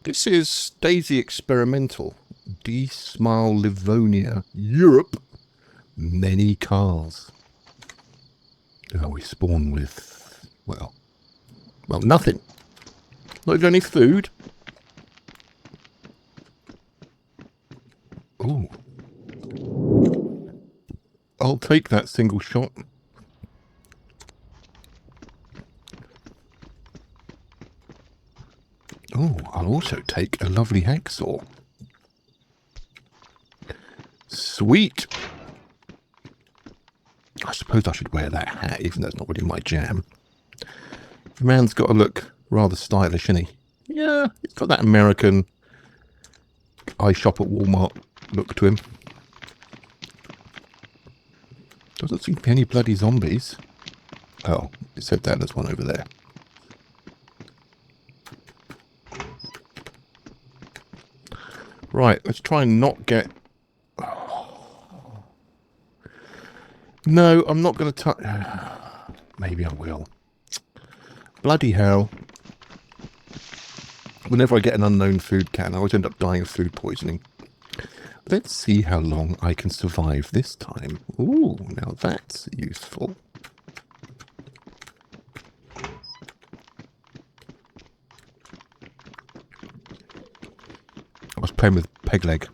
This is DayZ Experimental. D-Smile Livonia, Europe. Many cars. Oh, we spawn with, well, nothing. Not even any food. Ooh. I'll take that single shot. Oh, I'll also take a lovely hacksaw. Sweet. I suppose I should wear that hat, even though it's not really my jam. The man's got to look rather stylish, isn't he? Yeah, he's got that American I shop at Walmart look to him. Doesn't seem to be any bloody zombies. Oh, it said that there's one over there. Right, let's try and not get... No, I'm not going to touch... Maybe I will. Bloody hell. Whenever I get an unknown food can, I always end up dying of food poisoning. Let's see how long I can survive this time. Ooh, now that's useful. I was playing with Peg Leg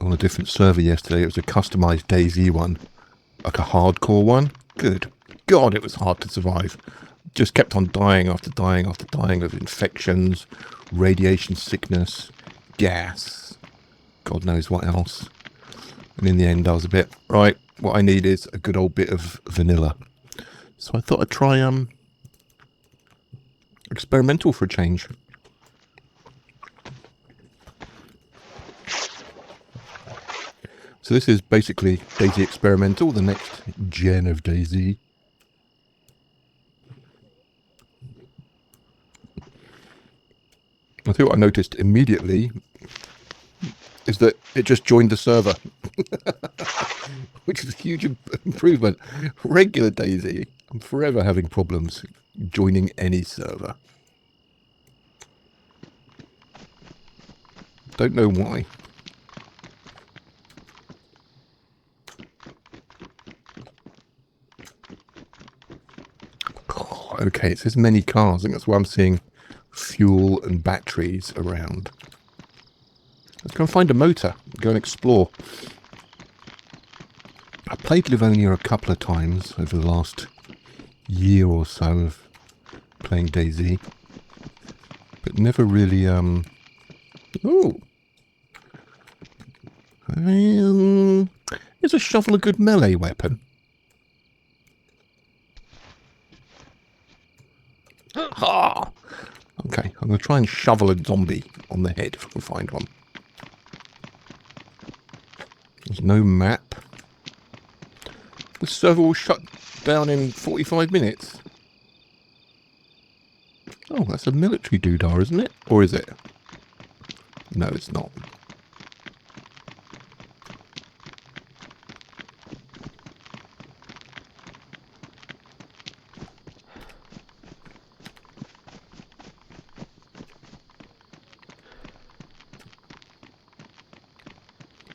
on a different server yesterday. It was a customized DayZ one, like a hardcore one. Good God, it was hard to survive. Just kept on dying after dying after dying of infections, radiation sickness, gas, God knows what else. And in the end I was a bit, right, what I need is a good old bit of vanilla. So I thought I'd try experimental for a change. So this is basically DayZ Experimental, the next gen of DayZ. I think what I noticed immediately is that it just joined the server, which is a huge improvement. Regular DayZ, I'm forever having problems joining any server. Don't know why. Okay, it says many cars. I think that's why I'm seeing fuel and batteries around. Let's go and find a motor. Go and explore. I played Livonia a couple of times over the last year or so of playing DayZ, but never really. Ooh. Is a shovel a good melee weapon? Ha! Okay, I'm going to try and shovel a zombie on the head if I can find one. There's no map. The server will shut down in 45 minutes. Oh, that's a military doodah, isn't it? Or is it? No, it's not.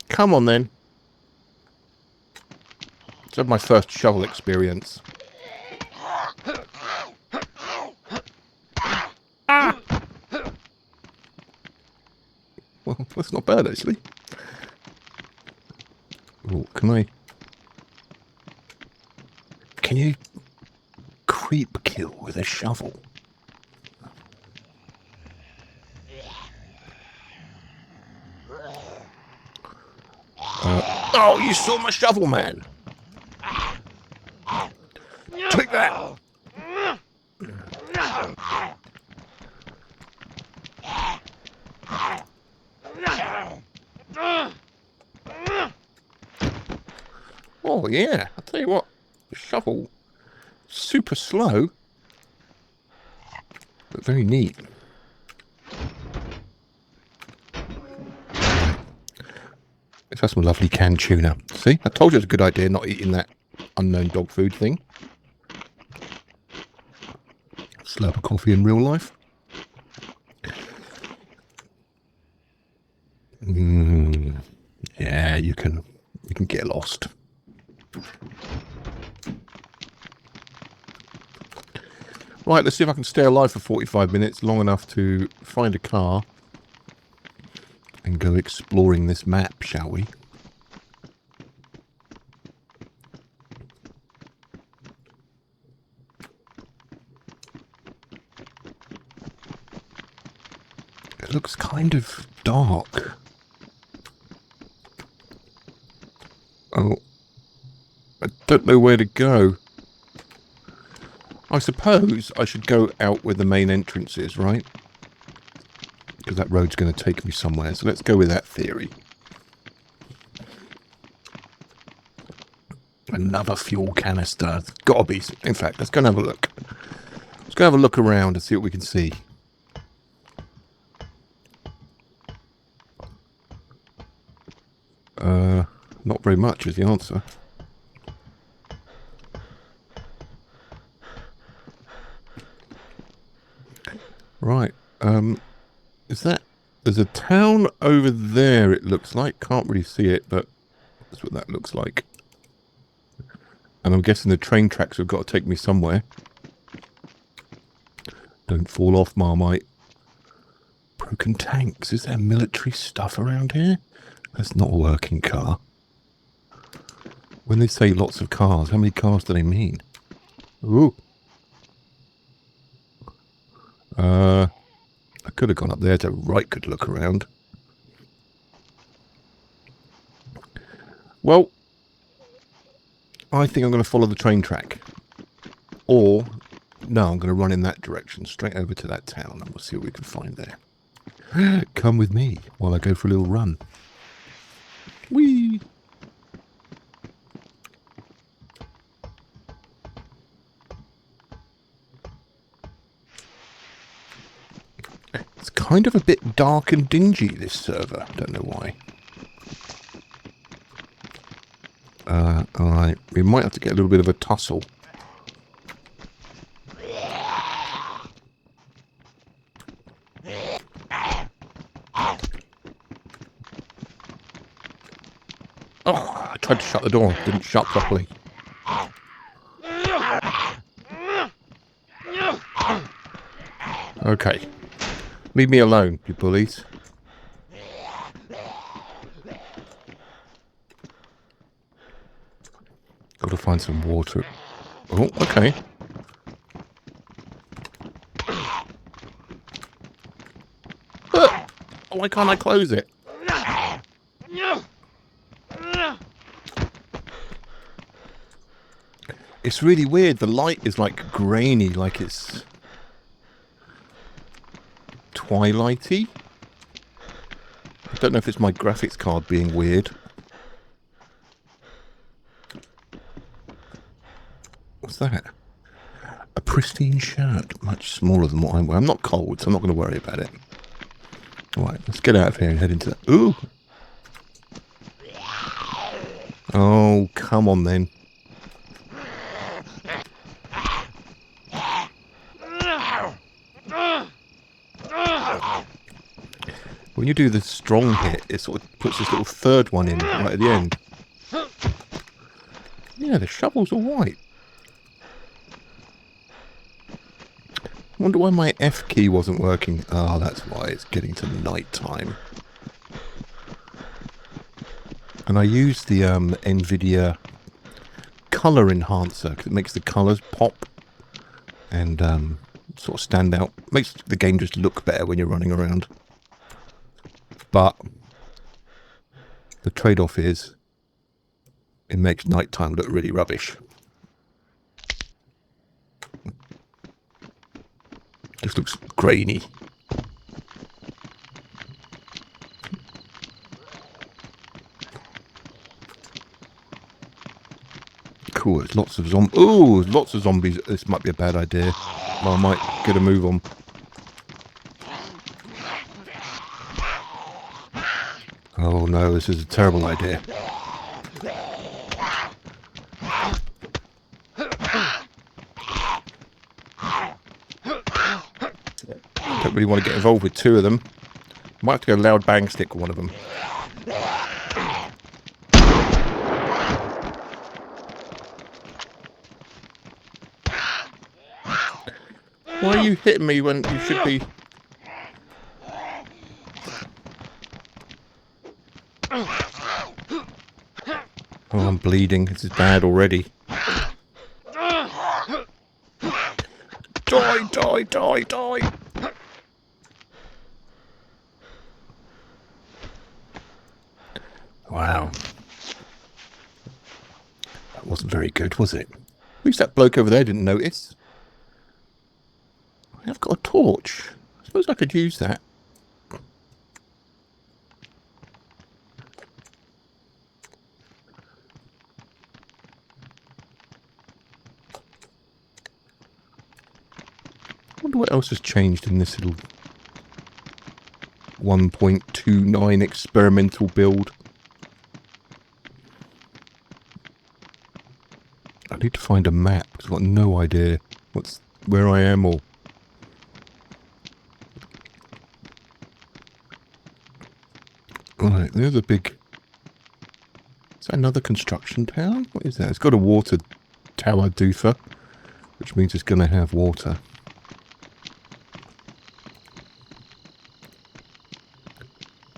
Come on then. Let's have my first shovel experience. Ah! Well, that's not bad actually. Oh, can you creep kill with a shovel? Oh, you saw my shovel, man. Take that. Oh, yeah. I'll tell you what. Shovel. Super slow. But very neat. That's some lovely canned tuna. See? I told you it was a good idea not eating that unknown dog food thing. Slurp of coffee in real life. Yeah, you can get lost. Right, let's see if I can stay alive for 45 minutes, long enough to find a car and go exploring this map, shall we? It looks kind of dark. Oh, I don't know where to go. I suppose I should go out where the main entrance is, right? Because that road's going to take me somewhere. So let's go with that theory. Another fuel canister. It's got to be. In fact, let's go and have a look. Let's go have a look around and see what we can see. Not very much is the answer. Right. Is that... There's a town over there, it looks like. Can't really see it, but that's what that looks like. And I'm guessing the train tracks have got to take me somewhere. Don't fall off, Marmite. Broken tanks. Is there military stuff around here? That's not a working car. When they say lots of cars, how many cars do they mean? Ooh. I could have gone up there to right good look around. Well, I think I'm going to follow the train track. Or, no, I'm going to run in that direction, straight over to that town, and we'll see what we can find there. Come with me while I go for a little run. Whee! It's kind of a bit dark and dingy, this server. Don't know why. Alright. We might have to get a little bit of a tussle. Oh, I tried to shut the door. Didn't shut properly. Okay. Leave me alone, you bullies. Got to find some water. Oh, okay. Why can't I close it? It's really weird. The light is like grainy, like it's twilighty. I don't know if it's my graphics card being weird. What's that? A pristine shirt, much smaller than what I'm wearing. I'm not cold, so I'm not going to worry about it. Alright, let's get out of here and head into that. Ooh! Oh, come on then. When you do the strong hit, it sort of puts this little third one in right at the end. Yeah, the shovel's all right. I wonder why my F key wasn't working. Ah, that's why. It's getting to night time. And I use the NVIDIA color enhancer because it makes the colors pop and sort of stand out. Makes the game just look better when you're running around. But the trade-off is it makes nighttime look really rubbish. Just looks grainy. Cool, there's lots of zombies. Ooh, lots of zombies. This might be a bad idea. Well, I might get a move on. Oh no, this is a terrible idea. Don't really want to get involved with two of them. Might have to go loud bang stick one of them. Why are you hitting me when you should be... Oh, I'm bleeding. This is bad already. Die, die, die, die! Wow. That wasn't very good, was it? At least that bloke over there didn't notice. I've got a torch. I suppose I could use that. I wonder what else has changed in this little 1.29 experimental build. I need to find a map because I've got no idea where I am or... Right, there's a big... Is that another construction town? What is that? It's got a water tower doofer, which means it's going to have water.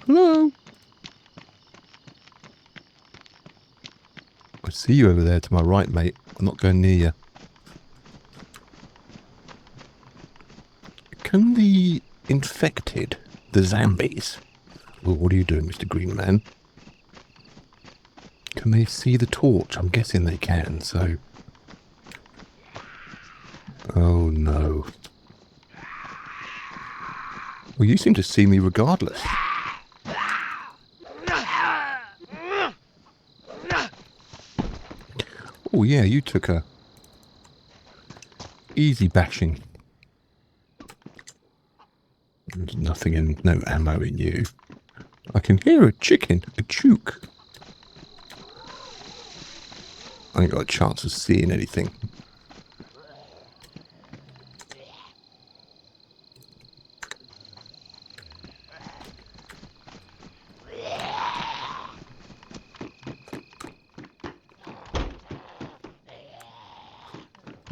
Hello? I see you over there to my right, mate. I'm not going near you. Can the infected, the zombies... Well, what are you doing, Mr. Green Man? Can they see the torch? I'm guessing they can, so... Oh, no. Well, you seem to see me regardless. Oh, yeah, you took a... easy bashing. There's nothing in... no ammo in you. I can hear a chicken, a chook. I ain't got a chance of seeing anything.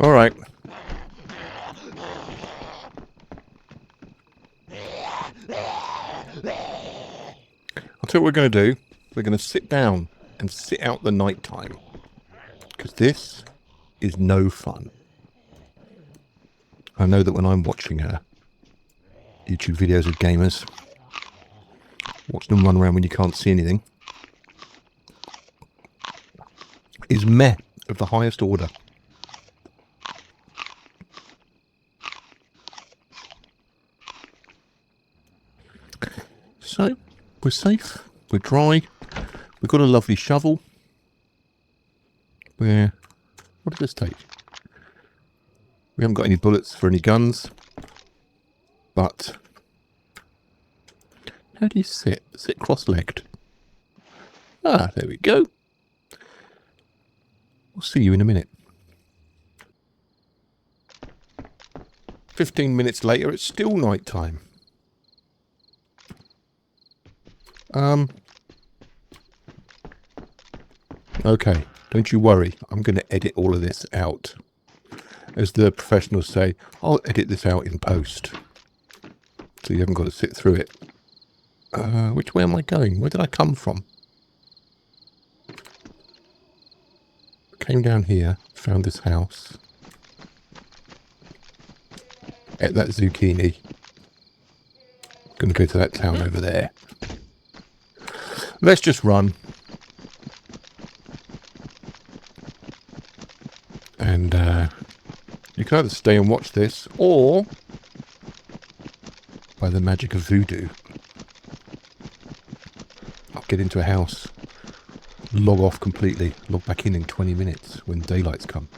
All right. I'll tell you what we're going to do. We're going to sit down and sit out the night time. Because this is no fun. I know that when I'm watching YouTube videos of gamers, watching them run around when you can't see anything, is meh of the highest order. So, we're safe, we're dry, we've got a lovely shovel. What does this take? We haven't got any bullets for any guns, but how do you sit? Sit cross-legged. Ah, there we go. We'll see you in a minute. 15 minutes later, it's still night time. Okay, don't you worry. I'm going to edit all of this out. As the professionals say, I'll edit this out in post. So you haven't got to sit through it. Which way am I going? Where did I come from? Came down here, found this house. Ate that zucchini. Gonna go to that town over there. Let's just run. And you can either stay and watch this, or by the magic of voodoo, I'll get into a house, log off completely, log back in 20 minutes when daylight's come.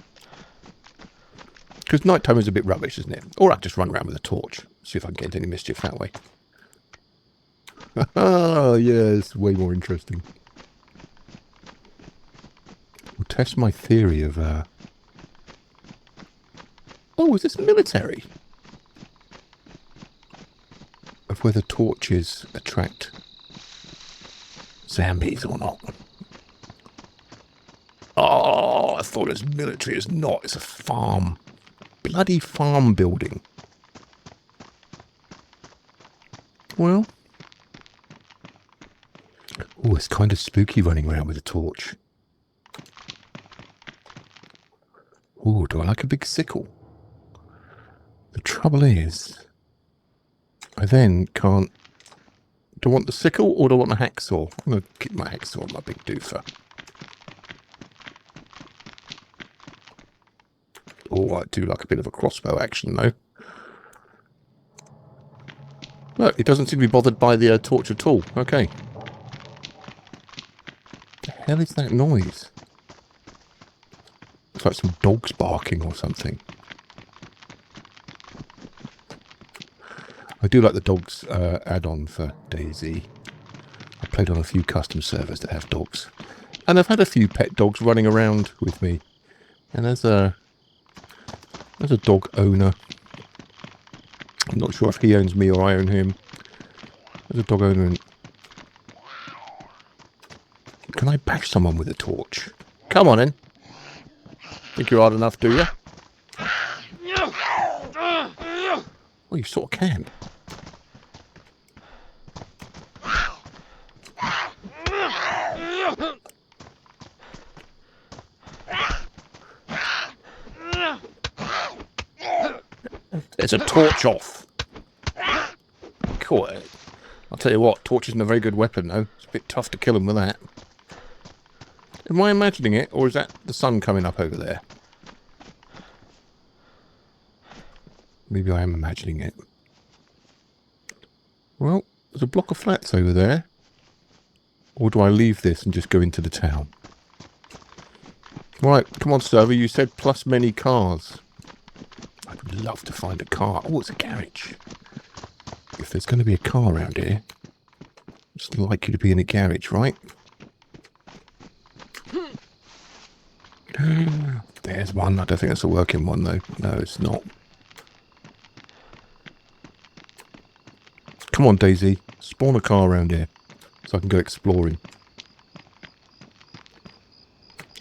Because nighttime is a bit rubbish, isn't it? Or I'll just run around with a torch, see if I can get into any mischief that way. Ah, yes, way more interesting. We'll test my theory of, oh, is this military? A of whether torches attract zombies or not. Oh, I thought it was military. It's not. It's a farm. Bloody farm building. Well. Oh, it's kind of spooky running around with a torch. Oh, do I like a big sickle? The trouble is, I then can't... Do I want the sickle or do I want the hacksaw? I'm going to keep my hacksaw, my big doofer. Oh, I do like a bit of a crossbow action, though. Look, it doesn't seem to be bothered by the torch at all. Okay. What the hell is that noise? It's like some dogs barking or something. I do like the dogs add-on for DayZ. I played on a few custom servers that have dogs. And I've had a few pet dogs running around with me. And as a dog owner, I'm not sure if he owns me or I own him. As a dog owner, can I bash someone with a torch? Come on in. Think you're hard enough, do you? Well, you sort of can. There's a torch off. Cool. I'll tell you what, torch isn't a very good weapon, though. It's a bit tough to kill him with that. Am I imagining it, or is that the sun coming up over there? Maybe I am imagining it. Well, there's a block of flats over there. Or do I leave this and just go into the town? Right, come on, server. You said plus many cars. I'd love to find a car. Oh, it's a garage. If there's going to be a car around here, it's likely to be in a garage, right? There's one. I don't think that's a working one, though. No, it's not. Come on, DayZ. Spawn a car around here so I can go exploring.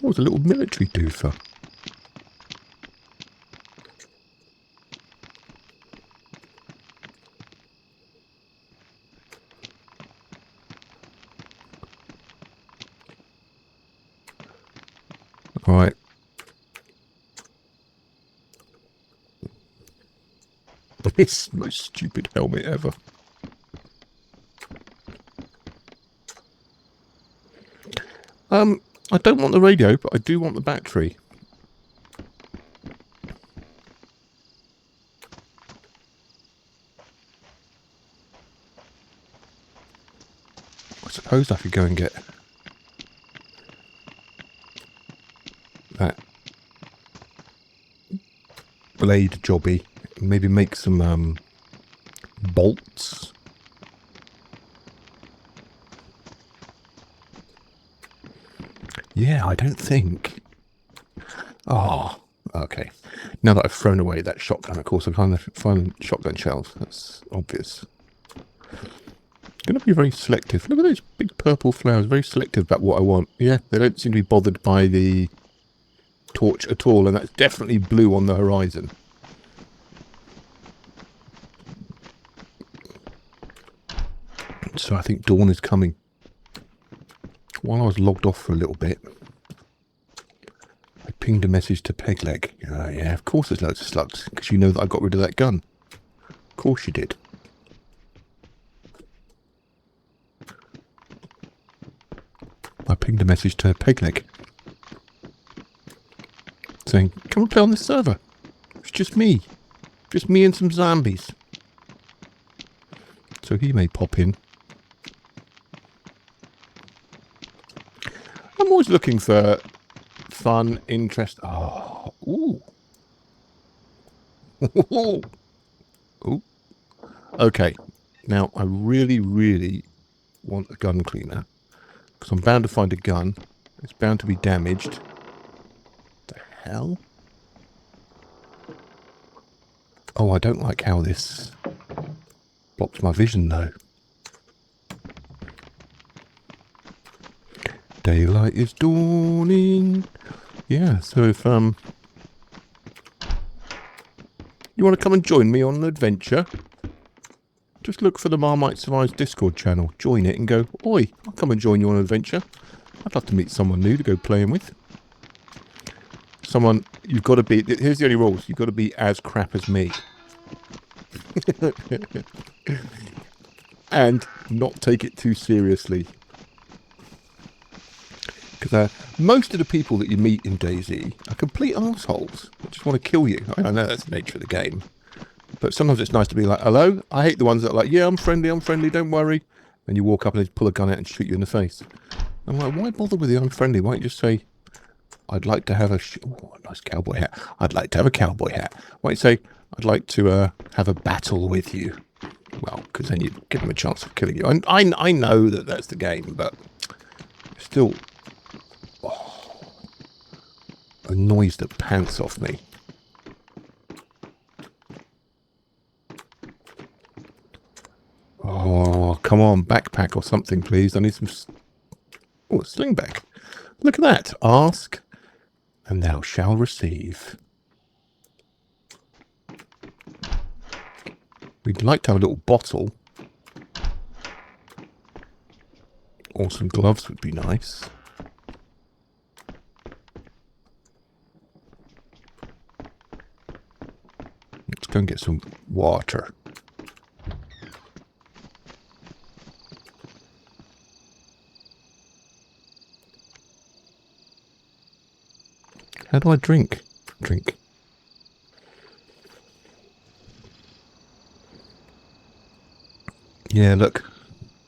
Oh, it's a little military doofer. Right. This is the most stupid helmet ever. I don't want the radio, but I do want the battery. I suppose I could go and get that blade jobby. Maybe make some bolts. Yeah, I don't think. Oh, okay. Now that I've thrown away that shotgun, of course, I can't find shotgun shells. That's obvious. Going to be very selective. Look at those big purple flowers. Very selective about what I want. Yeah, they don't seem to be bothered by the torch at all, and that's definitely blue on the horizon. So I think dawn is coming. While I was logged off for a little bit, I pinged a message to Pegleg. Yeah, of course there's loads of slugs, because you know that I got rid of that gun. Of course you did. I pinged a message to Pegleg saying, come and play on this server. It's just me. Just me and some zombies. So he may pop in. I'm always looking for fun, interest. Oh, ooh. Ooh. Okay. Now, I really, really want a gun cleaner. Because I'm bound to find a gun. It's bound to be damaged. The hell? Oh, I don't like how this Blocks my vision though. Daylight is dawning. Yeah, so if you want to come and join me on an adventure, just look for the Marmite Survives Discord channel, join it and go, oi, I'll come and join you on an adventure. I'd love to meet someone new to go playing with. Someone, you've got to be, here's the only rules, you've got to be as crap as me. And not take it too seriously. Because most of the people that you meet in DayZ are complete arseholes that just want to kill you. I know that's the nature of the game. But sometimes it's nice to be like, hello? I hate the ones that are like, yeah, I'm friendly, don't worry. And you walk up and they pull a gun out and shoot you in the face. I'm like, why bother with the I'm friendly? Why don't you just say, I'd like to have a nice cowboy hat. I'd like to have a cowboy hat. Why don't you say, I'd like to have a battle with you? Well, because then you'd give them a chance of killing you. And I know that that's the game, but still annoys the pants off me. Oh, come on, backpack or something, please. I need some... Oh, a sling bag. Look at that. Ask, and thou shalt receive. We'd like to have a little bottle. Or some gloves would be nice. Let's go and get some water. How do I drink? Drink. Yeah, look.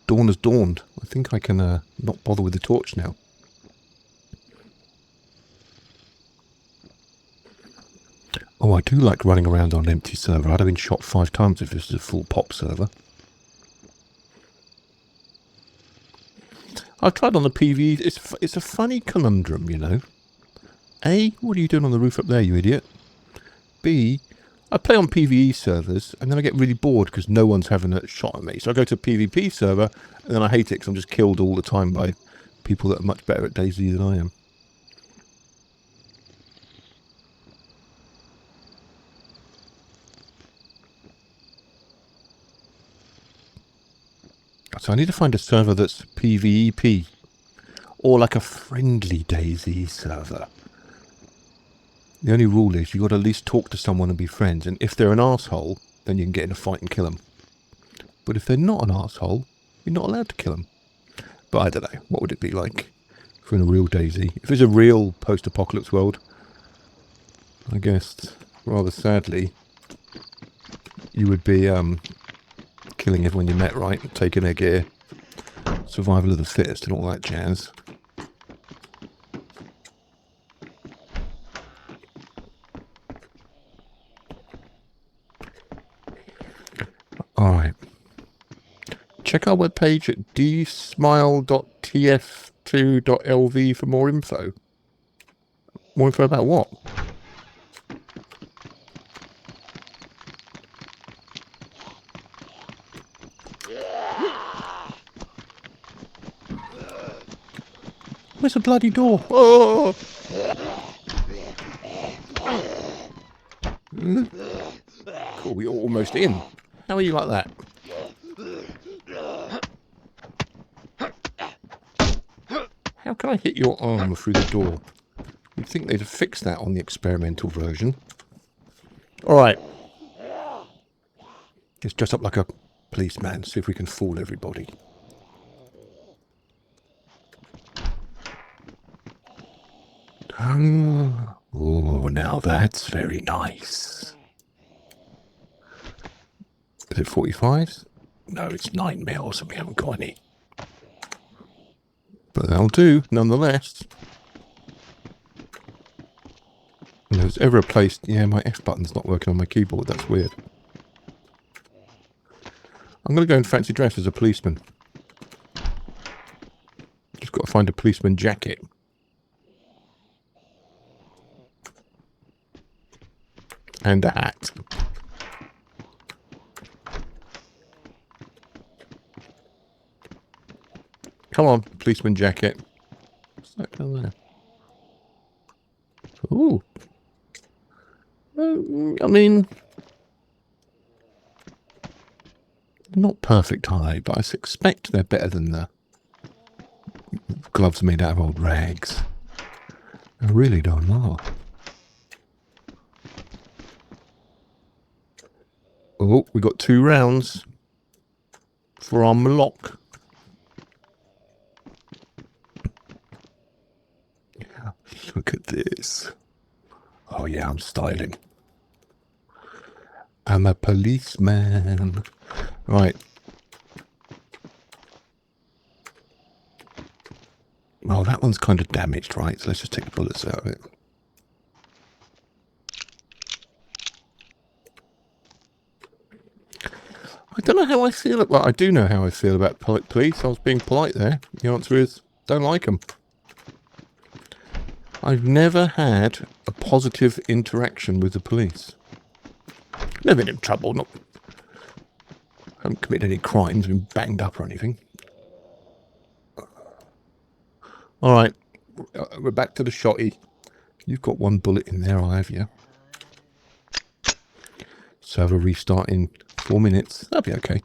Dawn has dawned. I think I can not bother with the torch now. Oh, I do like running around on an empty server. I'd have been shot 5 times if this was a full pop server. I've tried on the PvE. It's a funny conundrum, you know. A, what are you doing on the roof up there, you idiot? B, I play on PvE servers and then I get really bored because no one's having a shot at me. So I go to a PvP server and then I hate it because I'm just killed all the time by people that are much better at DayZ than I am. So I need to find a server that's PvEP or like a friendly DayZ server. The only rule is you've got to at least talk to someone and be friends. And if they're an arsehole, then you can get in a fight and kill them. But if they're not an arsehole, you're not allowed to kill them. But I don't know. What would it be like for in a real DayZ? If it's a real post-apocalypse world, I guess, rather sadly, you would be killing everyone you met, right? Taking their gear. Survival of the fittest and all that jazz. Alright. Check our webpage at dsmile.tf2.lv for more info. More info about what? Where's the bloody door? Oh! Cool, we're almost in. How are you like that? How can I hit your arm through the door? You'd think they'd have fixed that on the experimental version. Alright. Let's dress up like a policeman, see if we can fool everybody. Oh, now that's very nice. Is it 45s? No, it's 9 mils and we haven't got any. But that'll do, nonetheless. And there's ever a place... Yeah, my F button's not working on my keyboard. That's weird. I'm going to go in fancy dress as a policeman. Just got to find a policeman jacket. And a hat. Come on, policeman jacket. What's that down there? Ooh. I mean, not perfect, are they? But I suspect they're better than the gloves made out of old rags. I really don't know. Oh, we got 2 rounds for our Mlock. Look at this. Oh yeah, I'm styling. I'm a policeman. Right. Oh, that one's kind of damaged, right? So let's just take the bullets out of it. I don't know how I feel about... Well, I do know how I feel about police. I was being polite there. The answer is, don't like them. I've never had a positive interaction with the police. Never been in trouble. Not... haven't committed any crimes, been banged up or anything. Alright, we're back to the shotty. You've got 1 bullet in there, I have you. Server restart in 4 minutes. That'll be okay.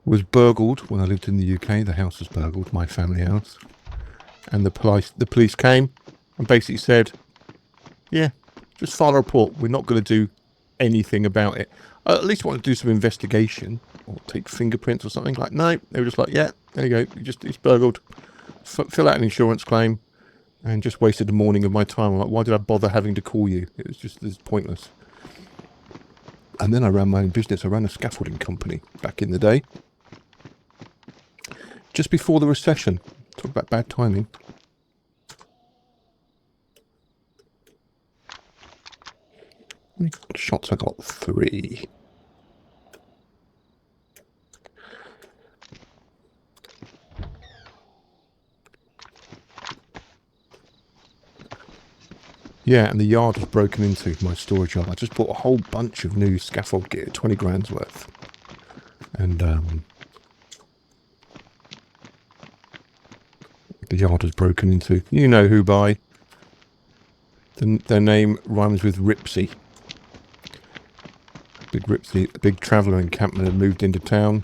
Was burgled when I lived in the UK. The house was burgled, my family house. And the police came and basically said, yeah, just file a report. We're not going to do anything about it. I at least want to do some investigation or take fingerprints or something. Like, no, they were just like, yeah, there you go. It's burgled. Fill out an insurance claim. And just wasted the morning of my time. I'm like, why did I bother having to call you? It was just pointless. And then I ran my own business. I ran a scaffolding company back in the day. Just before the recession. Talk about bad timing. How many shots I got? 3. Yeah, and the yard was broken into, my storage yard. I just bought a whole bunch of new scaffold gear, 20 grand's worth. And the yard was broken into. You know who by. Their name rhymes with Ripsy. Big Ripsy, a big traveller encampment had moved into town.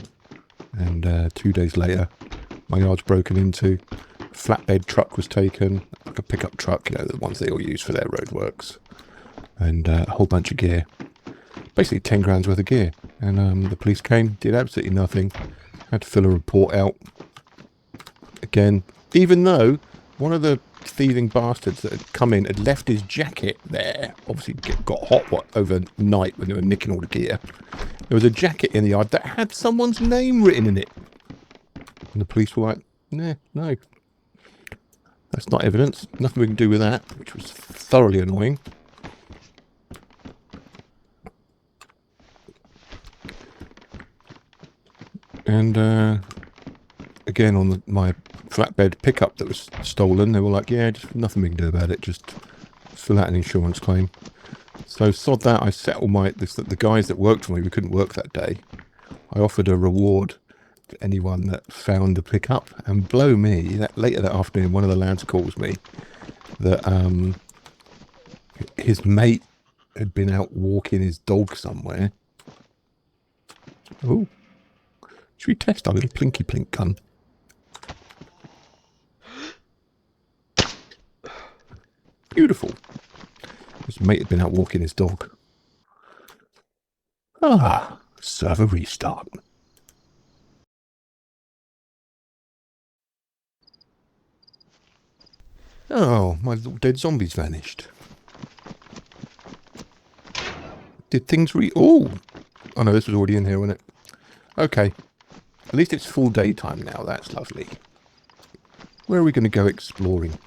And 2 days later, my yard's broken into. Flatbed truck was taken, like a pickup truck, you know, the ones they all use for their roadworks, and a whole bunch of gear, basically 10 grand's worth of gear. And the police came, did absolutely nothing, had to fill a report out again, even though one of the thieving bastards that had come in had left his jacket there. Obviously got hot overnight when they were nicking all the gear. There was a jacket in the yard that had someone's name written in it, and the police were like, nah, no, that's not evidence. Nothing we can do with that, which was thoroughly annoying. And again, on my flatbed pickup that was stolen, they were like, yeah, just nothing we can do about it. Just fill out an insurance claim. So sod that. I settled the guys that worked for me. We couldn't work that day. I offered a reward to anyone that found the pickup, and blow me, later that afternoon one of the lads calls me that his mate had been out walking his dog somewhere. Oh, should we test our little plinky plink gun? Beautiful. His mate had been out walking his dog. Ah, server restart. Oh, my little dead zombies vanished. Did things oh no, this was already in here, wasn't it? Okay. At least it's full daytime now. That's lovely. Where are we going to go exploring?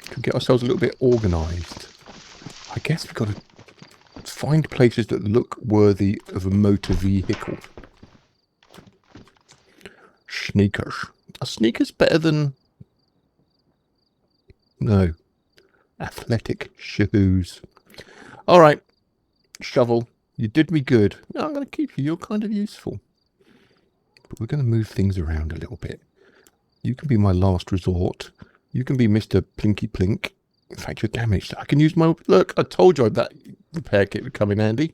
To get ourselves a little bit organised. I guess we've got to find places that look worthy of a motor vehicle. Sneakers. Are sneakers better than... No. Athletic shoes. Alright. Shovel. You did me good. No, I'm going to keep you. You're kind of useful. But we're going to move things around a little bit. You can be my last resort. You can be Mr. Plinky Plink. In fact, you're damaged. I can use my... Look, I told you that repair kit would come in handy.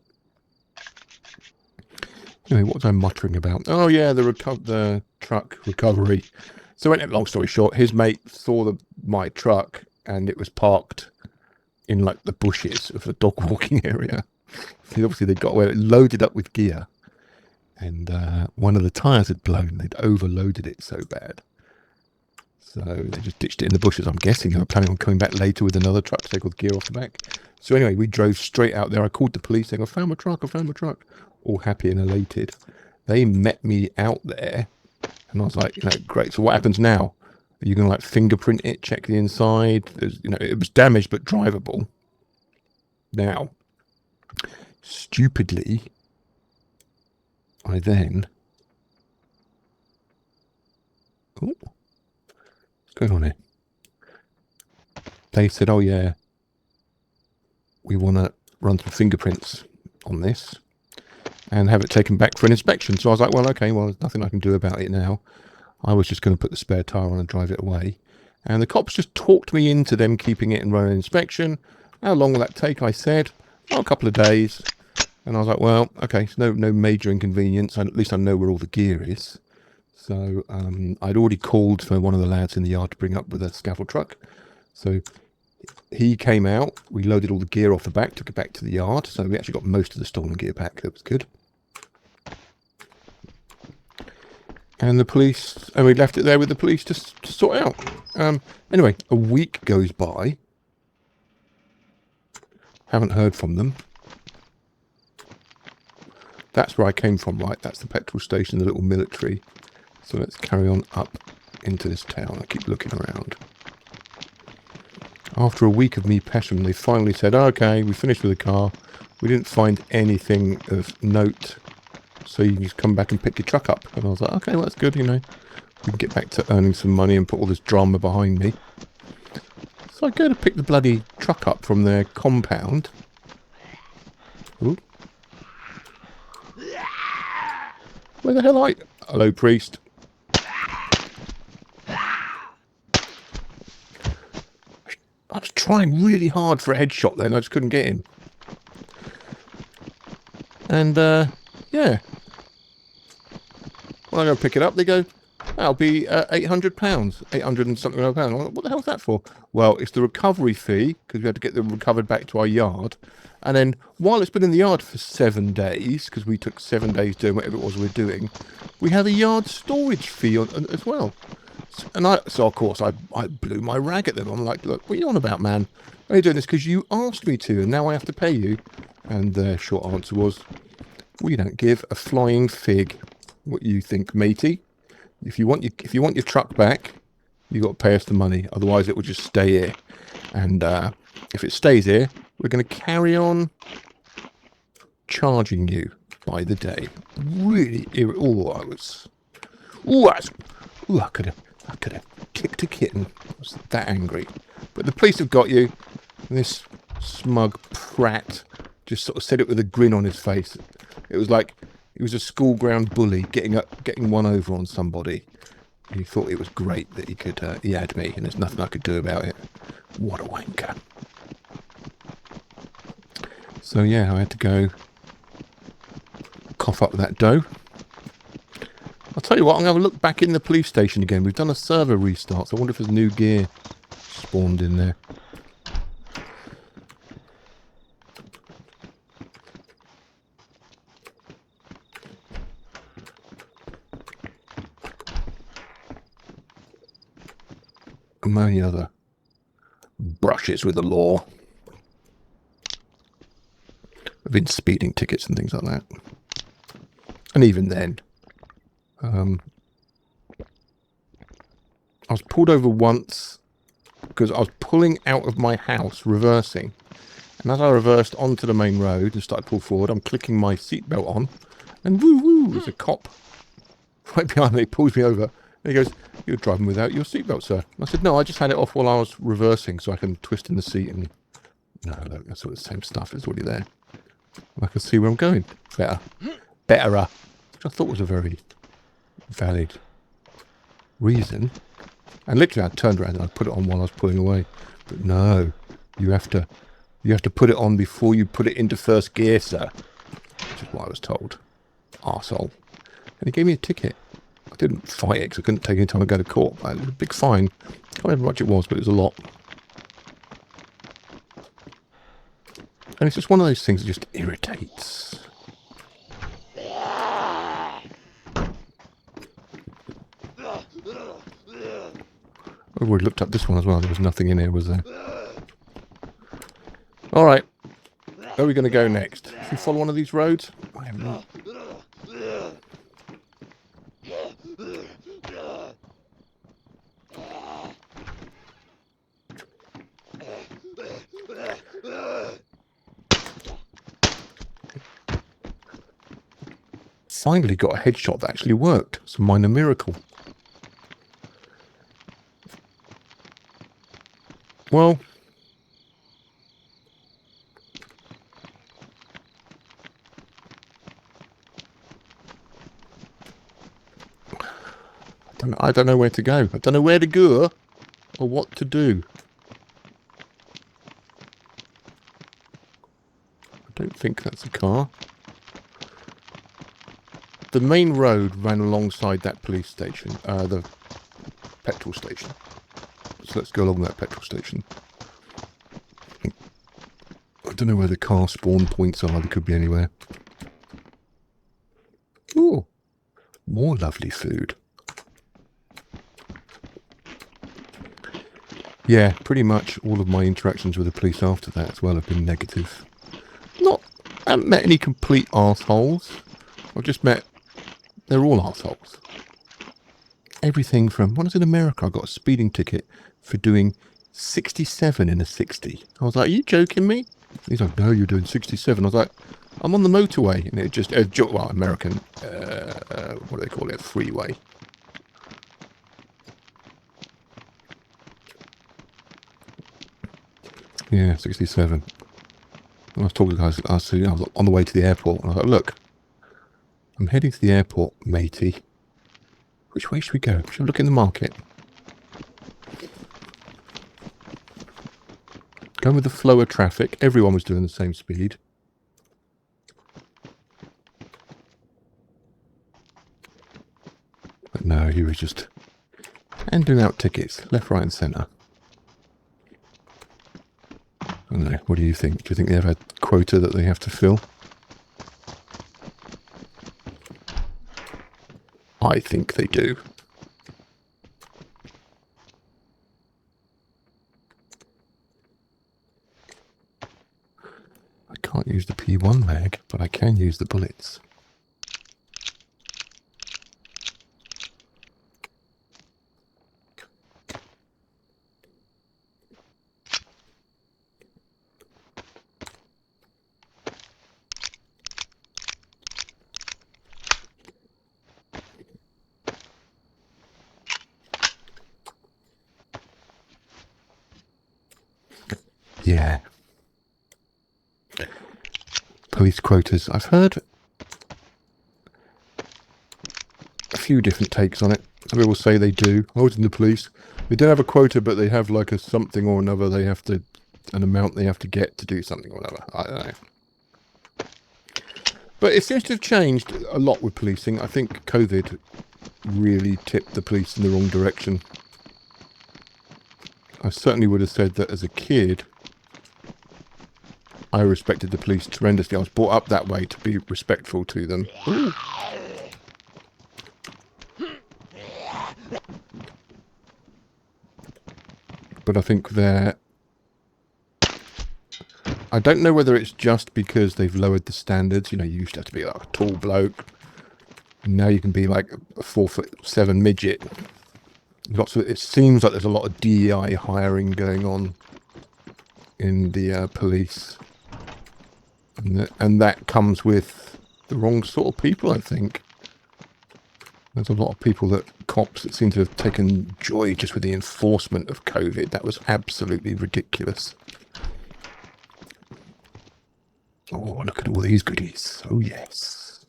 Anyway, what was I muttering about? Oh, yeah, the truck recovery. So, long story short, his mate saw my truck and it was parked in, like, the bushes of the dog walking area. Obviously, they got away, loaded up with gear. And one of the tyres had blown. They'd overloaded it so bad. So they just ditched it in the bushes. I'm guessing they were planning on coming back later with another truck to take all the gear off the back. So anyway, we drove straight out there. I called the police saying, I found my truck, All happy and elated. They met me out there. And I was like, great. So what happens now? Are you going to like fingerprint it, check the inside? It was damaged but drivable. Now, stupidly, I then... Oh, what's going on here? They said, oh yeah, we want to run some fingerprints on this and have it taken back for an inspection. So I was like, well, okay, well, there's nothing I can do about it now. I was just going to put the spare tyre on and drive it away. And the cops just talked me into them keeping it and running an inspection. How long will that take? I said, a couple of days. And I was like, well, okay, so no major inconvenience. At least I know where all the gear is. So I'd already called for one of the lads in the yard to bring up with a scaffold truck. So he came out. We loaded all the gear off the back, took it back to the yard. So we actually got most of the stolen gear back. That was good. And the police, and we left it there with the police to sort out. Anyway, a week goes by. Haven't heard from them. That's where I came from, right? That's the petrol station, the little military. So let's carry on up into this town. I keep looking around. After a week of me pestering, they finally said, okay, we finished with the car. We didn't find anything of note. So you can just come back and pick your truck up. And I was like, okay, well, that's good, We can get back to earning some money and put all this drama behind me. So I go to pick the bloody truck up from their compound. Ooh. Where the hell are you? Hello, priest. I was trying really hard for a headshot then. I just couldn't get him. And, yeah. When I go pick it up, they go, that'll be £800. 800 and something pounds. Like, what the hell's that for? Well, it's the recovery fee, because we had to get them recovered back to our yard. And then, while it's been in the yard for 7 days, because we took 7 days doing whatever it was we were doing, we had a yard storage fee as well. So of course, I blew my rag at them. I'm like, look, what are you on about, man? I'm only doing this because you asked me to, and now I have to pay you. And their short answer was, we don't give a flying fig. What you think, matey? If you want your truck back, you got to pay us the money. Otherwise, it will just stay here. And if it stays here, we're going to carry on charging you by the day. Really, I could have kicked a kitten. I was that angry. But the police have got you. And this smug prat just sort of said it with a grin on his face. It was like he was a school ground bully getting one over on somebody. He thought it was great that he had me, and there's nothing I could do about it. What a wanker. So yeah, I had to go cough up that dough. I'll tell you what, I'm going to have a look back in the police station again. We've done a server restart, so I wonder if there's new gear spawned in there. And many other brushes with the law. I've been speeding tickets and things like that. And even then, I was pulled over once because I was pulling out of my house, reversing. And as I reversed onto the main road and started to pull forward, I'm clicking my seatbelt on. And woo, there's a cop right behind me. He pulls me over. And he goes, "You're driving without your seatbelt, sir." And I said, "No, I just had it off while I was reversing so I can twist in the seat." And no, look, that's all the same stuff. It's already there. I can see where I'm going. Better. Betterer. Which I thought was a very valid reason. And literally I turned around and I put it on while I was pulling away. But no, you have to put it on before you put it into first gear, sir. Which is what I was told. Arsehole. And he gave me a ticket. I didn't fight it because I couldn't take any time to go to court. It was a big fine. I can't remember how much it was, but it was a lot. And it's just one of those things that just irritates. I've already looked up this one as well. There was nothing in here, was there? Alright. Where are we going to go next? Should we follow one of these roads? I have not. Finally got a headshot that actually worked. It's a minor miracle. Well, I don't know where to go. I don't know where to go or what to do. I don't think that's a car. The main road ran alongside that police station, the petrol station. So let's go along that petrol station. I don't know where the car spawn points are. They could be anywhere. Ooh, more lovely food. Yeah, pretty much all of my interactions with the police after that as well have been negative. I haven't met any complete arseholes. I've just met... They're all arseholes. Everything from... When I was in America, I got a speeding ticket for doing 67 in a 60. I was like, are you joking me? He's like, no, you're doing 67. I was like, I'm on the motorway. And it just... well, American... what do they call it? Freeway. Yeah, 67. I was talking to guys, I was on the way to the airport, and I was like, look, I'm heading to the airport, matey. Which way should we go? Should we look in the market? Going with the flow of traffic. Everyone was doing the same speed. But no, he was just handing out tickets, left, right and centre. I don't know, what do you think? Do you think they have a quota that they have to fill? I think they do. I can't use the P1 mag, but I can use the bullets. Yeah. Police quotas. I've heard a few different takes on it. Some people say they do. I was in the police. They don't have a quota, but they have like a something or another. They have to, an amount they have to get to do something or another. I don't know. But it seems to have changed a lot with policing. I think COVID really tipped the police in the wrong direction. I certainly would have said that as a kid, I respected the police tremendously. I was brought up that way to be respectful to them. Ooh. But I think they're... I don't know whether it's just because they've lowered the standards. You know, you used to have to be like a tall bloke. And now you can be like a 4'7" midget. Lots of, it seems like there's a lot of DEI hiring going on in the police. And that comes with the wrong sort of people, I think. There's a lot of people cops that seem to have taken joy just with the enforcement of COVID. That was absolutely ridiculous. Oh, look at all these goodies. Oh, yes.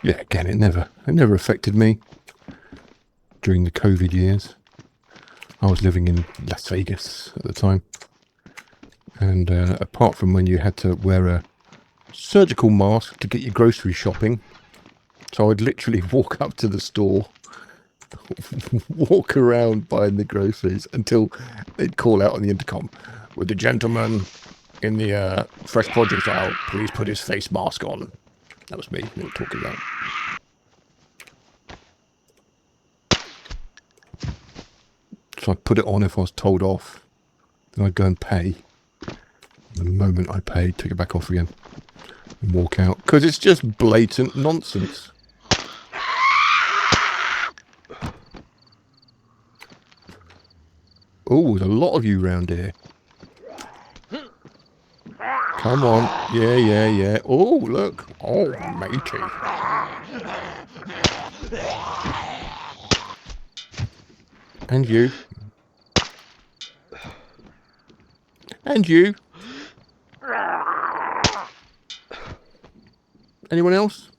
Yeah, again, it never affected me during the COVID years. I was living in Las Vegas at the time. And apart from when you had to wear a surgical mask to get your grocery shopping, so I'd literally walk up to the store, walk around buying the groceries until they'd call out on the intercom, "Would the gentleman in the fresh produce aisle please put his face mask on?" That was me they were talking about. So I'd put it on if I was told off. Then I'd go and pay. The moment I paid, take it back off again and walk out. Because it's just blatant nonsense. Oh, there's a lot of you round here. Come on. Yeah, yeah, yeah. Oh, look. Oh, matey. And you. And you. Anyone else?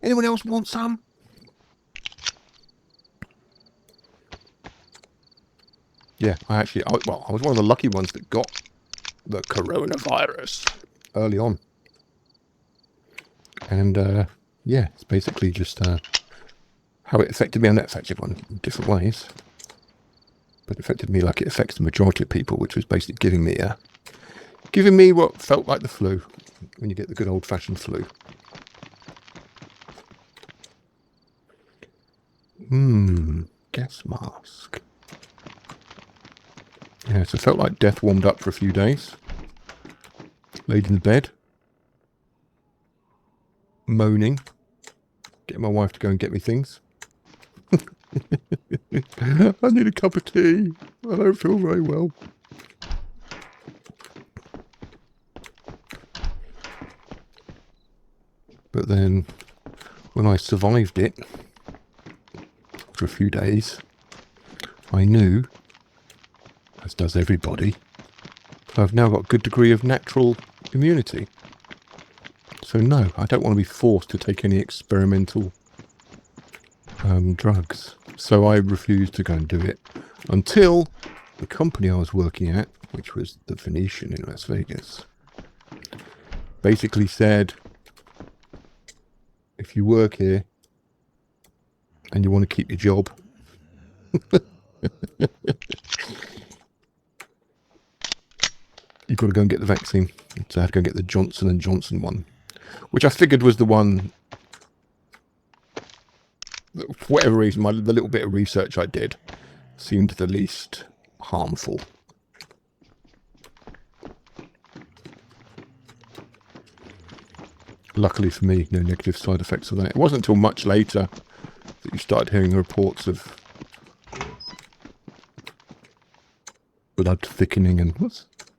Anyone else want some? Yeah, I was one of the lucky ones that got the coronavirus early on. And, yeah, it's basically just how it affected me, and that affected everyone in different ways. But it affected me like it affects the majority of people, which was basically giving me what felt like the flu, when you get the good old-fashioned flu. Gas mask. Yeah, so it felt like death warmed up for a few days. Laid in the bed. Moaning. Getting my wife to go and get me things. I need a cup of tea. I don't feel very well. But then, when I survived it, for a few days, I knew, as does everybody, I've now got a good degree of natural immunity. So no, I don't want to be forced to take any experimental drugs. So I refused to go and do it until the company I was working at, which was the Venetian in Las Vegas, basically said, if you work here and you want to keep your job, you've got to go and get the vaccine. So I had to go and get the Johnson & Johnson one, which I figured was the one, for whatever reason, the little bit of research I did seemed the least harmful. Luckily for me, no negative side effects of that. It wasn't until much later that you started hearing reports of blood thickening and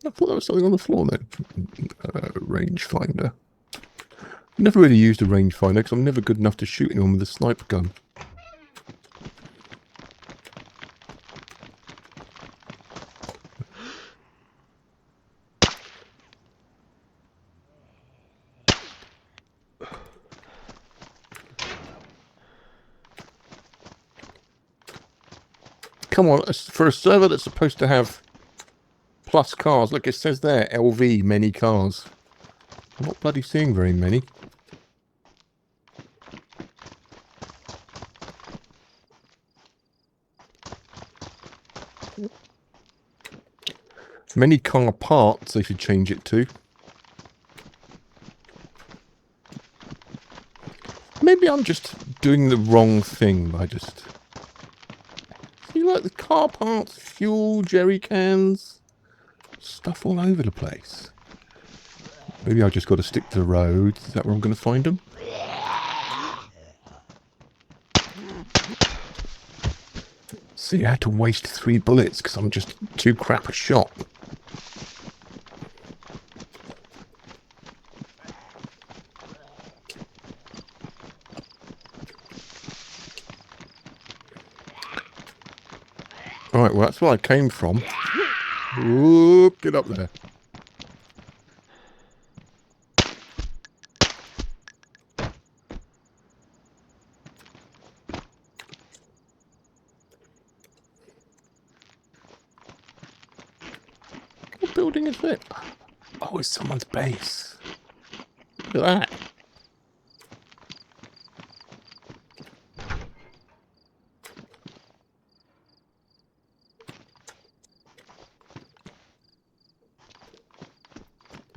I thought there was something on the floor then. Rangefinder. I never really used a rangefinder because I'm never good enough to shoot anyone with a sniper gun. Come on, for a server that's supposed to have plus cars, look, it says there, LV, many cars. I'm not bloody seeing very many. Many car parts they should change it to. Maybe I'm just doing the wrong thing by just... See, like the car parts, fuel, jerry cans, stuff all over the place. Maybe I just got to stick to the roads. Is that where I'm going to find them? See, I had to waste 3 bullets because I'm just too crap a shot. Alright, well that's where I came from. Ooh, get up there. What building is it? Oh, it's someone's base. Look at that.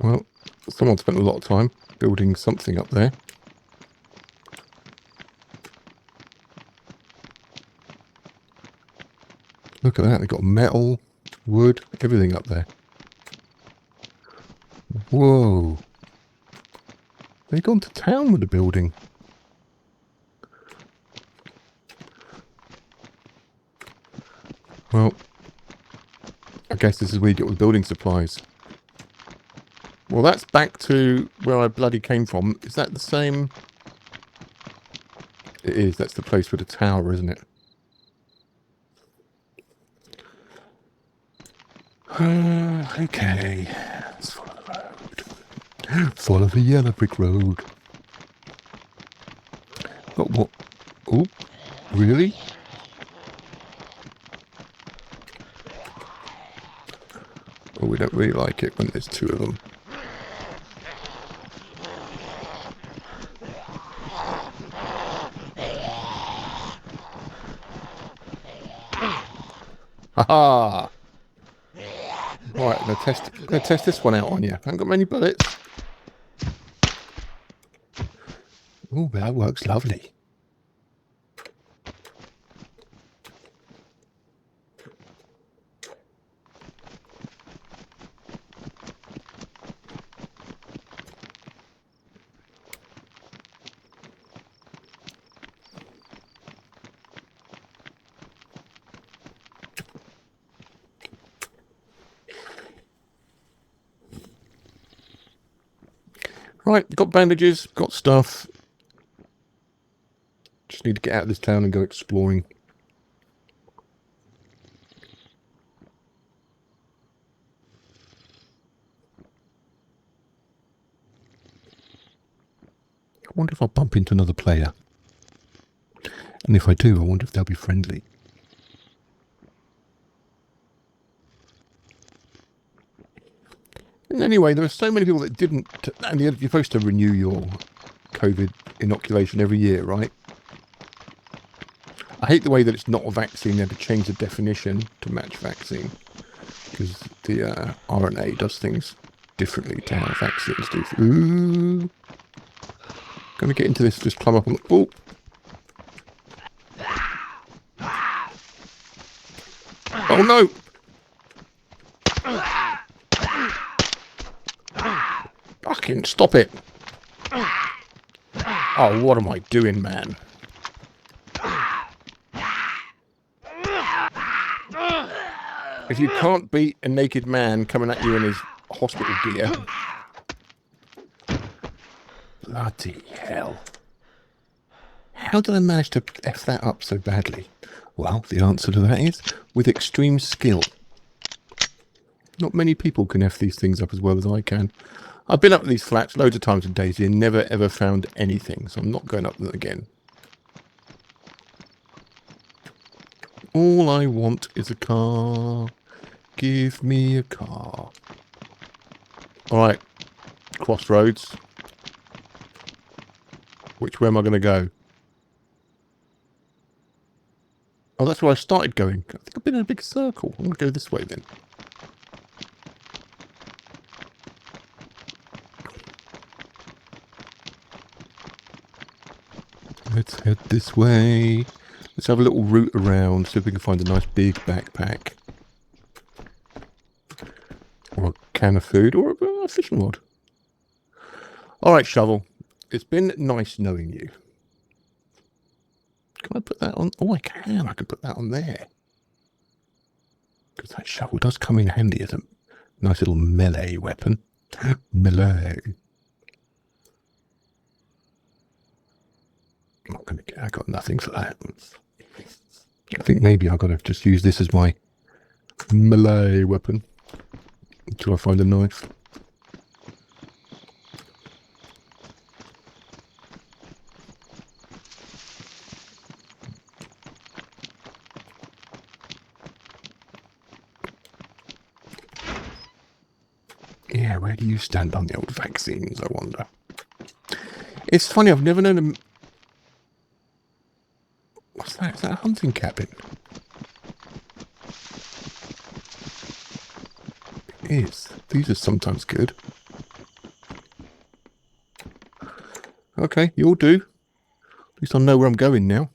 Well, someone spent a lot of time building something up there. Look at that, they've got metal, wood, everything up there. Whoa. They've gone to town with the building. Well, I guess this is where you get all the building supplies. Well, that's back to where I bloody came from. Is that the same? It is. That's the place with the tower, isn't it? Okay. Let's follow the road. Follow the yellow brick road. But what? Oh, really? Oh, we don't really like it when there's two of them. Haha! Right, I'm gonna test this one out on you. I haven't got many bullets. Oh, that works lovely. Right, got bandages, got stuff. Just need to get out of this town and go exploring. I wonder if I'll bump into another player. And if I do, I wonder if they'll be friendly. And anyway, there are so many people that didn't... And you're supposed to renew your COVID inoculation every year, right? I hate the way that it's not a vaccine. They had to change the definition to match vaccine. Because the RNA does things differently to how vaccines do. Ooh. Gonna get into this, just climb up on the... Oh! Oh no! Fucking stop it! Oh, what am I doing, man? If you can't beat a naked man coming at you in his hospital gear... Bloody hell. How did I manage to F that up so badly? Well, the answer to that is with extreme skill. Not many people can F these things up as well as I can. I've been up to these flats loads of times in DayZ and never ever found anything, so I'm not going up them again. All I want is a car. Give me a car. Alright. Crossroads. Which way am I going to go? Oh, that's where I started going. I think I've been in a big circle. I'm going to go this way then. Let's head this way. Let's have a little route around, see if we can find a nice big backpack. Or a can of food, or a fishing rod. Alright, Shovel. It's been nice knowing you. Can I put that on? Oh, I can. I can put that on there. Because that shovel does come in handy as a nice little melee weapon. Melee. I'm not going to get... I got nothing for that. I think maybe I've got to just use this as my melee weapon until I find a knife. Yeah, where do you stand on the old vaccines, I wonder? It's funny, I've never known them. What's that? Is that a hunting cabin? It is. These are sometimes good. Okay, you'll do. At least I know where I'm going now.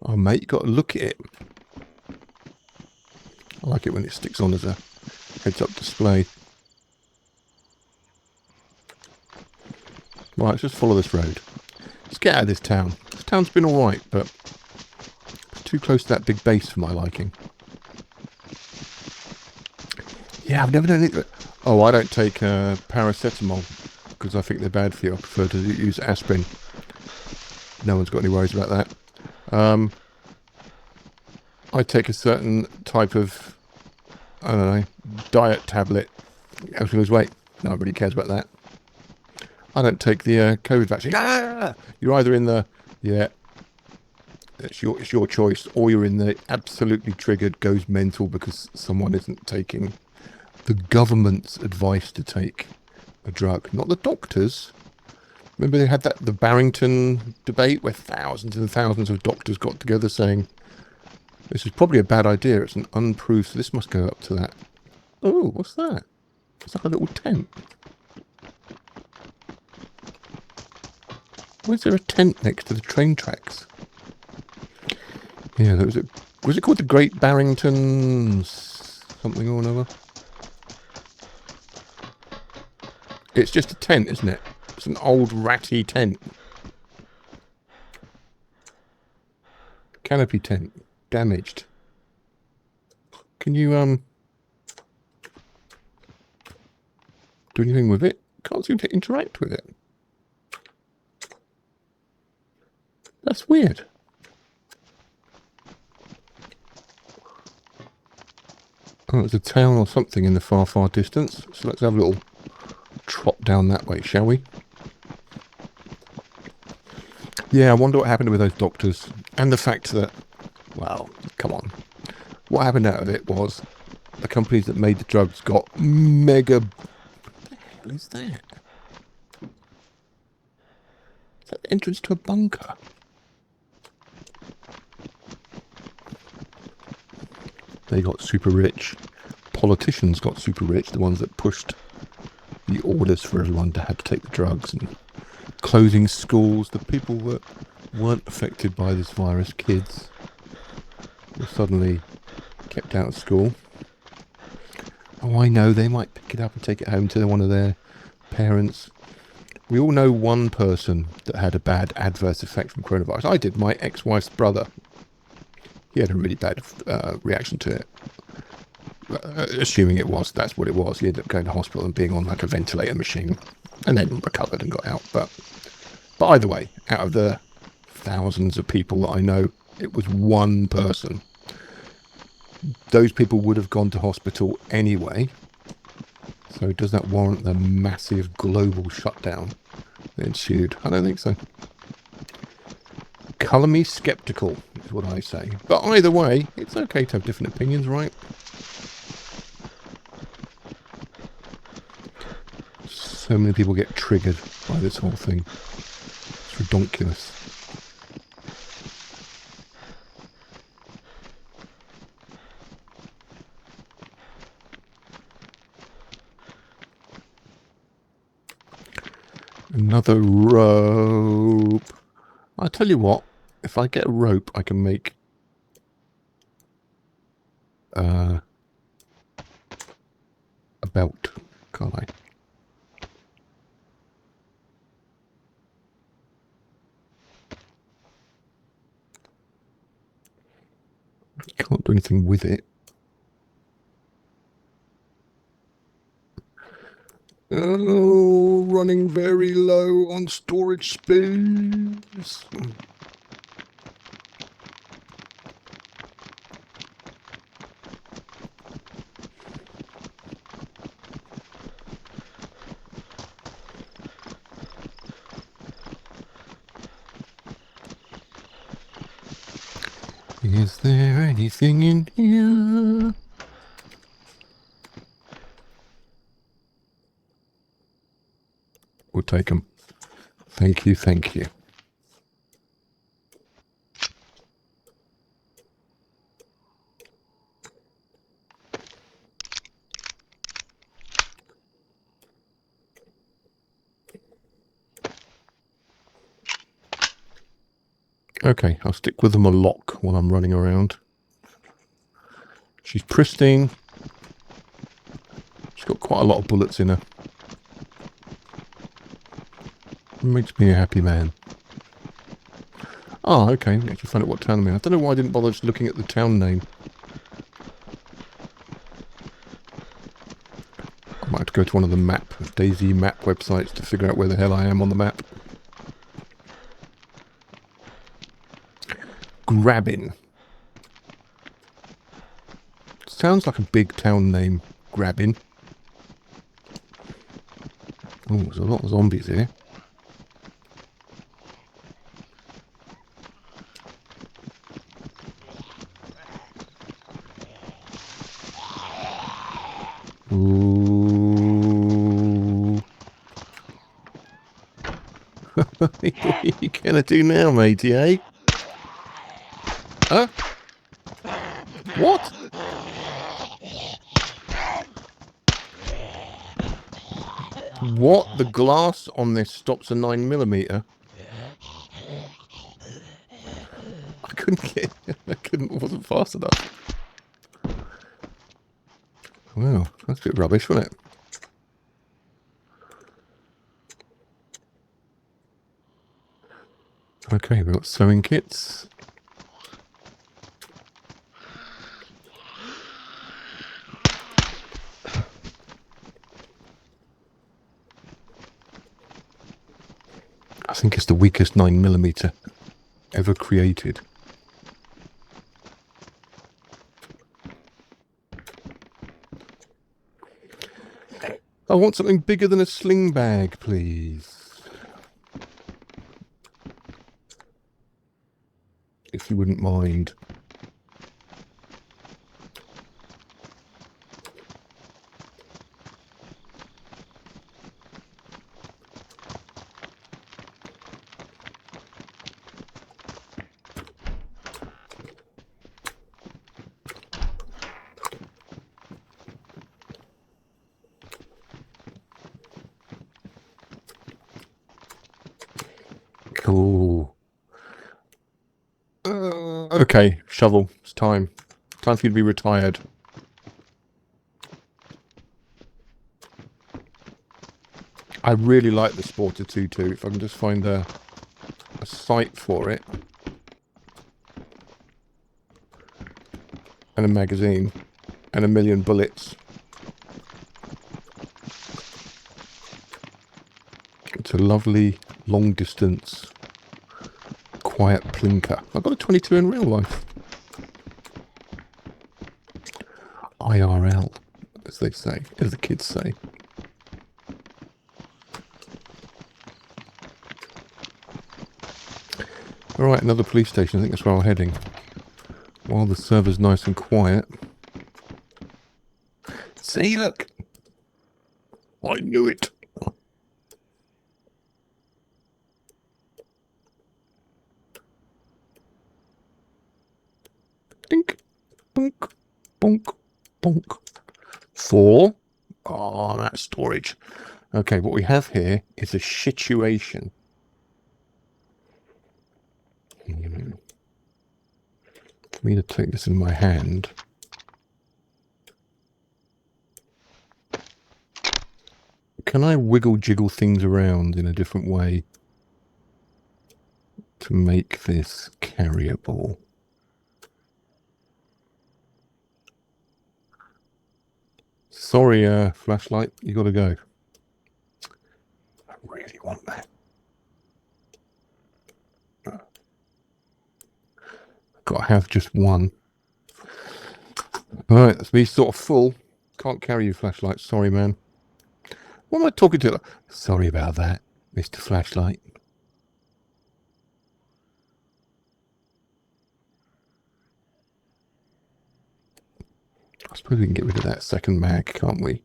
Oh, mate, you got to look at it. I like it when it sticks on as a heads-up display. Right, let's just follow this road. Let's get out of this town. This town's been alright, but it's too close to that big base for my liking. Yeah, I've never done it. Oh, I don't take paracetamol because I think they're bad for you. I prefer to use aspirin. No one's got any worries about that. I take a certain type of, I don't know, diet tablet. Helps me lose weight. No one really cares about that. I don't take the COVID vaccine. Ah! You're either in the, yeah, it's your choice, or you're in the absolutely triggered, goes mental because someone isn't taking the government's advice to take a drug, not the doctors. Remember they had the Barrington debate where thousands and thousands of doctors got together saying, this is probably a bad idea, it's an unproved, so this must go up to that. Oh, what's that? It's like a little tent. Why is there a tent next to the train tracks? Yeah, was it called the Great Barrington something or another? It's just a tent, isn't it? It's an old ratty tent. Canopy tent. Damaged. Can you, do anything with it? Can't seem to interact with it. That's weird. Oh, there's a town or something in the far, far distance. So let's have a little trot down that way, shall we? Yeah, I wonder what happened with those doctors. And the fact that, well, come on. What happened out of it was the companies that made the drugs got mega... What the hell is that? Is that the entrance to a bunker? They got super rich. Politicians got super rich, the ones that pushed the orders for everyone to have to take the drugs and closing schools. The people that weren't affected by this virus, kids, were suddenly kept out of school. Oh, I know, they might pick it up and take it home to one of their parents. We all know one person that had a bad adverse effect from coronavirus. I did, my ex-wife's brother. He had a really bad reaction to it. Assuming that's what it was. He ended up going to hospital and being on like a ventilator machine and then recovered and got out. But either way, out of the thousands of people that I know, it was one person. Those people would have gone to hospital anyway. So does that warrant the massive global shutdown that ensued? I don't think so. Colour me sceptical, is what I say. But either way, it's okay to have different opinions, right? So many people get triggered by this whole thing. It's ridiculous. Another rope. I'll tell you what, if I get a rope, I can make a belt, can't I? Can't do anything with it. Oh, running very low on storage space. Is there anything in here? We'll take them. Thank you, thank you. Okay, I'll stick with them a lock while I'm running around. She's pristine. She's got quite a lot of bullets in her. Makes me a happy man. Oh, okay. Let's actually find out what town I'm in. I don't know why I didn't bother just looking at the town name. I might have to go to one of the DayZ map websites to figure out where the hell I am on the map. Grabbin. Sounds like a big town name. Grabbin. Oh, there's a lot of zombies here. Ooh. What are you gonna do now, matey, eh? Huh? What? What? The glass on this stops a 9mm? I couldn't get... wasn't fast enough. Well, that's a bit rubbish, wasn't it? Okay, we've got sewing kits. I think it's the weakest 9mm ever created. I want something bigger than a sling bag, please. If you wouldn't mind. Cool. Okay, shovel. It's time. Time for you to be retired. I really like the Sporter 2.2. If I can just find a site for it. And a magazine. And 1,000,000 bullets. It's a lovely, long distance, quiet plinker. I've got a 22 in real life. IRL, as they say, as the kids say. Alright, another police station. I think that's where I'm heading. While the server's nice and quiet. See, look! I knew it! Dink, bonk, bonk, bonk. 4. Oh, that's storage. Okay, what we have here is a situation. For me to take this in my hand. Can I wiggle jiggle things around in a different way to make this carryable? Sorry, flashlight, you gotta go. I really want that. Gotta have just one. Alright, that's me sort of full. Can't carry you, flashlight. Sorry, man. What am I talking to? Sorry about that, Mr. Flashlight. I suppose we can get rid of that second mag, can't we?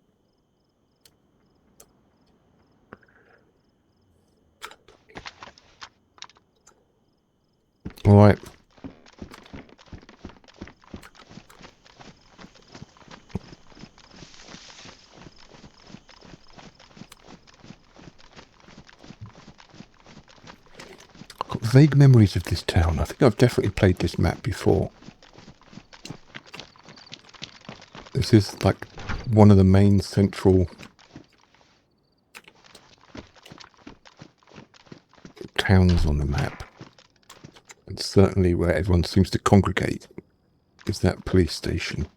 Alright. I've got vague memories of this town. I think I've definitely played this map before. This is like one of the main central towns on the map. And certainly where everyone seems to congregate is that police station.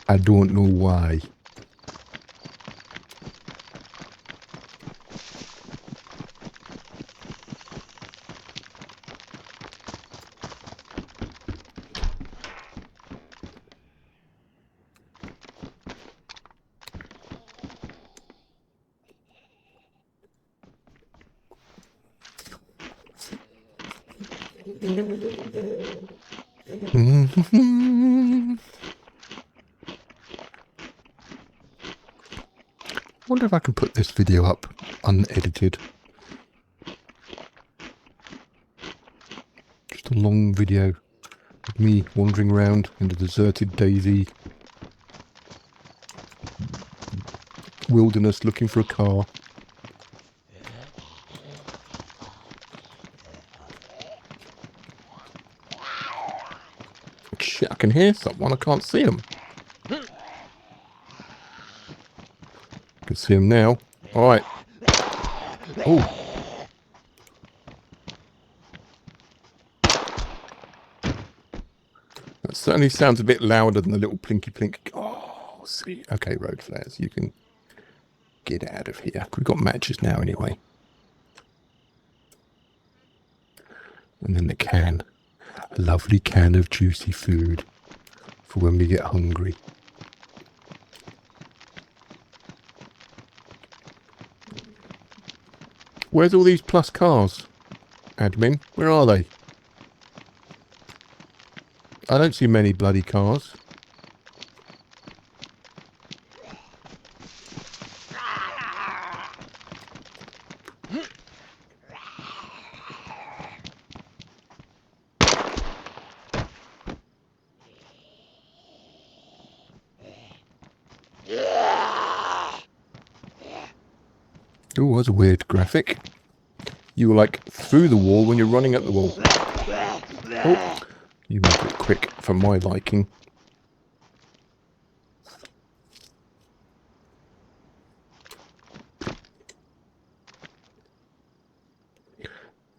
I don't know why. I wonder if I can put this video up unedited. Just a long video of me wandering around in the deserted DayZ wilderness looking for a car. Shit, I can hear someone, I can't see them. I can see them now. Alright. Oh. That certainly sounds a bit louder than the little plinky plink. Oh, see. Okay, road flares, you can get out of here. We've got matches now anyway. And then the can. A lovely can of juicy food for when we get hungry. Where's all these plus cars? Admin, where are they? I don't see many bloody cars. Oh, that's a weird graphic. You were like through the wall when you're running at the wall. Oh, you make it quick for my liking.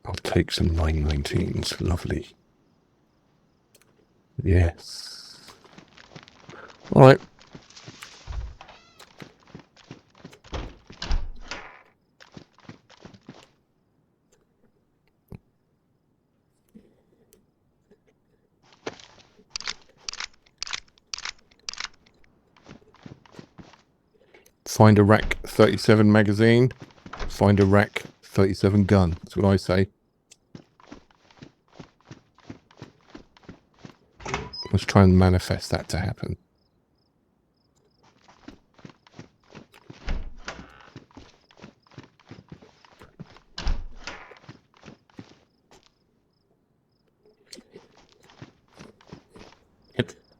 I'll take some 919s. Lovely. Yes. Alright. Find a rack 37 magazine. Find a rack 37 gun. That's what I say. Let's try and manifest that to happen.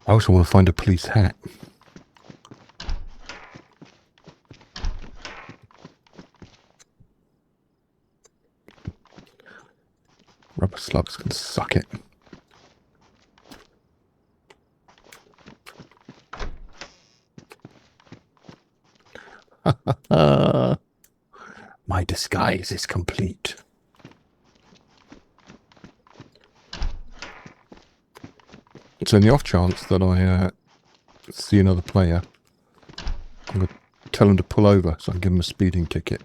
I also want to find a police hat. Rubber slugs can suck it. My disguise is complete. So in the off chance that I see another player, I'm going to tell them to pull over so I can give them a speeding ticket.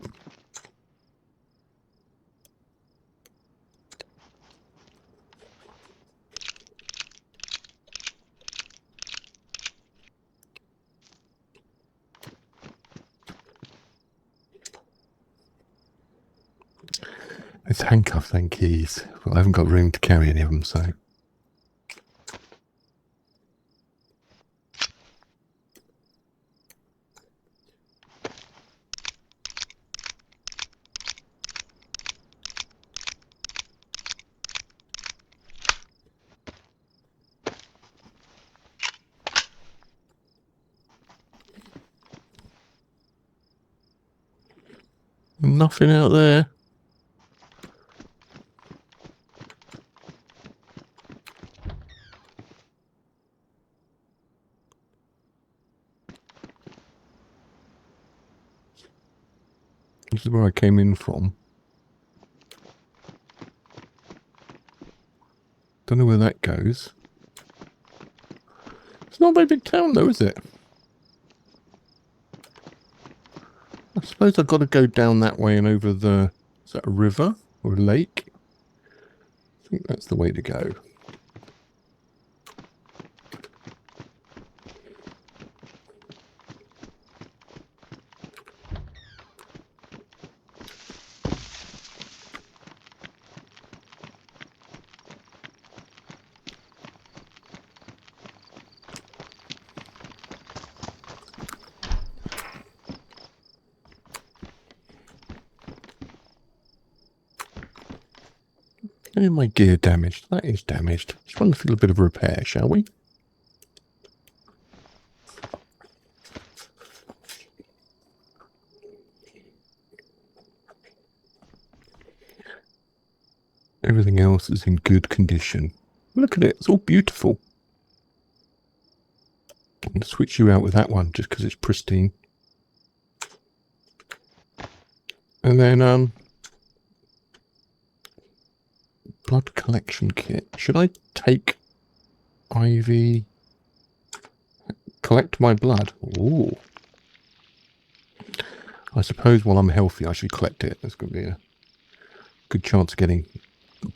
It's handcuffs and keys. Well, I haven't got room to carry any of them, so... Nothing out there. This is where I came in from. Don't know where that goes. It's not a very big town though, is it? I suppose I've got to go down that way and over the... Is that a river or a lake? I think that's the way to go. And my gear damaged. That is damaged. Just want to feel a bit of repair, shall we? Everything else is in good condition. Look at it. It's all beautiful. I'm going to switch you out with that one just because it's pristine. And then, blood collection kit. Should I take IV? Collect my blood. Ooh. I suppose while I'm healthy I should collect it. There's going to be a good chance of getting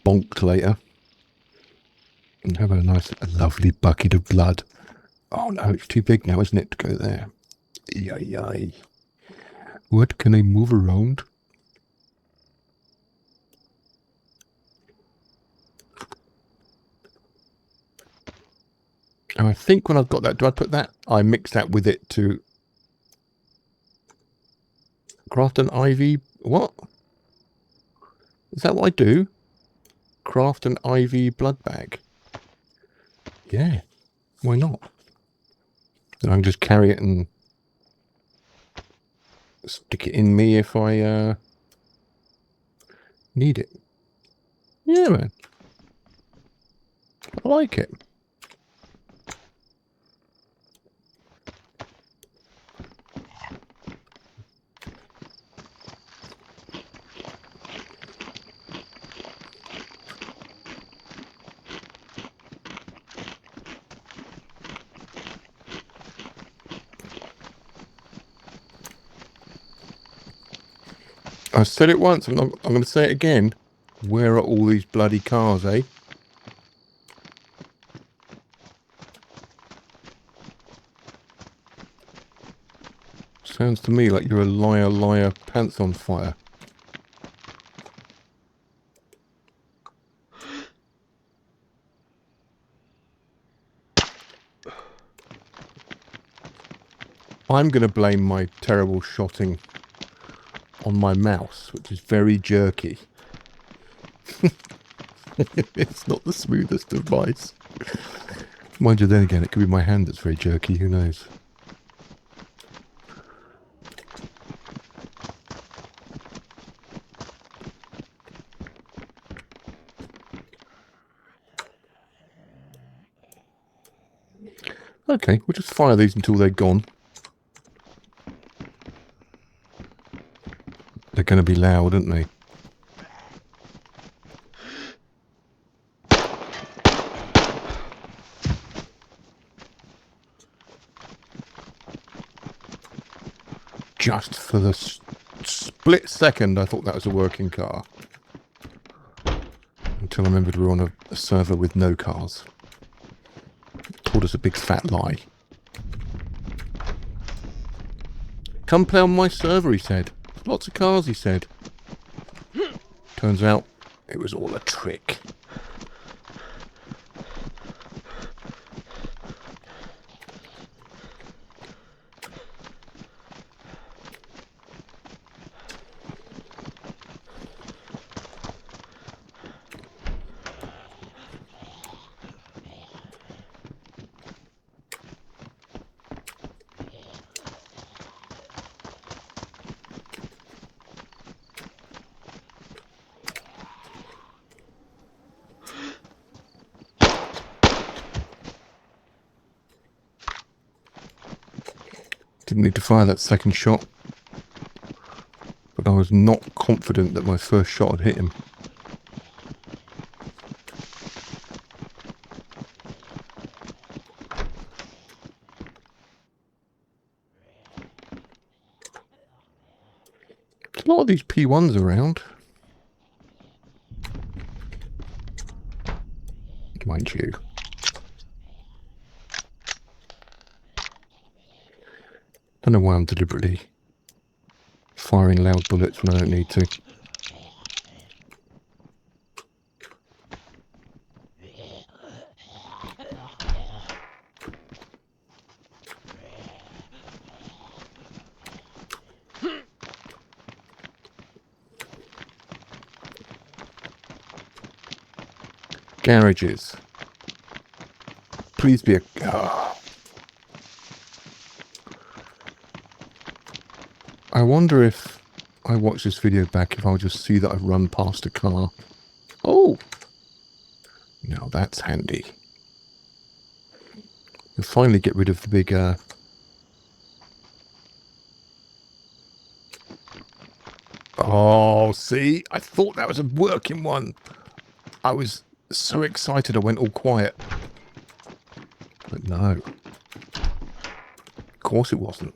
bonked later. And have a lovely bucket of blood. Oh no, it's too big now, isn't it, to go there? Yay. What, can I move around? And I think when I've got that, do I put that? I mix that with it to craft an IV. What? Is that what I do? Craft an IV blood bag. Yeah. Why not? Then I can just carry it and stick it in me if I need it. Yeah, man. I like it. I said it once, I'm going to say it again. Where are all these bloody cars, eh? Sounds to me like you're a liar, liar, pants on fire. I'm going to blame my terrible shotting on my mouse, which is very jerky. It's not the smoothest device. Mind you, then again, it could be my hand that's very jerky, who knows. Okay, we'll just fire these until they're gone. They're going to be loud, aren't they? Just for the split second I thought that was a working car. Until I remembered we were on a server with no cars. Told us a big fat lie. Come play on my server, he said. Lots of cars, he said. Turns out it was all a trick. Didn't need to fire that second shot. But I was not confident that my first shot had hit him. There's a lot of these P1s around. Mind you. Don't know why I'm deliberately firing loud bullets when I don't need to. Garages. Please be a... I wonder if I watch this video back, if I'll just see that I've run past a car. Oh! Now that's handy. You'll finally get rid of the big... Oh, see? I thought that was a working one. I was so excited I went all quiet. But no. Of course it wasn't.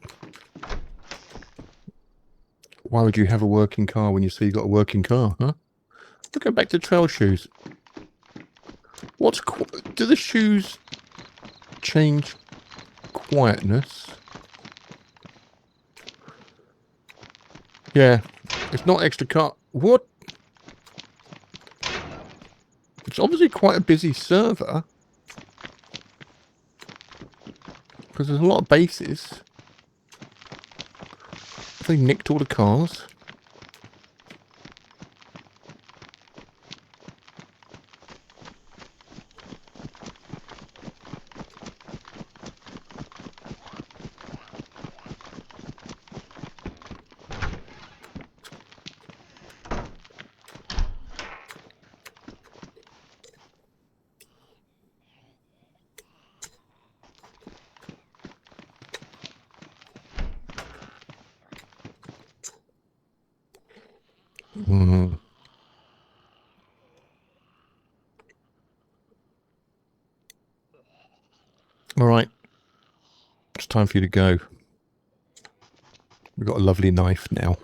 Why would you have a working car when you say you got a working car, huh? Look, go back to trail shoes. Do the shoes change quietness? Yeah, it's not extra car. What? It's obviously quite a busy server. Because there's a lot of bases. They nicked all the cars. Alright. It's time for you to go. We've got a lovely knife now.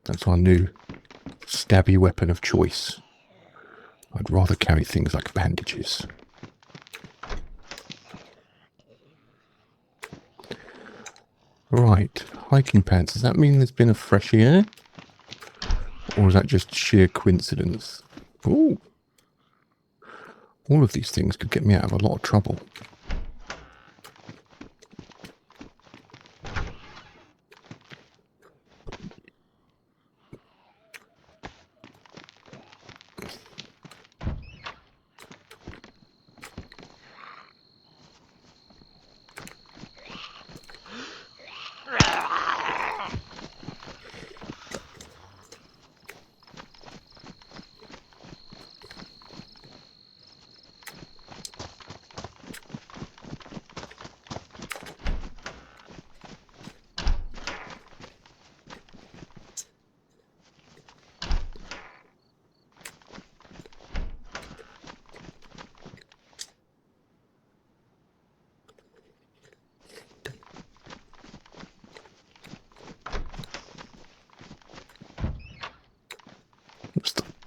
That's our new stabby weapon of choice. I'd rather carry things like bandages. Right, hiking pants. Does that mean there's been a fresh air? Or is that just sheer coincidence? Ooh. All of these things could get me out of a lot of trouble.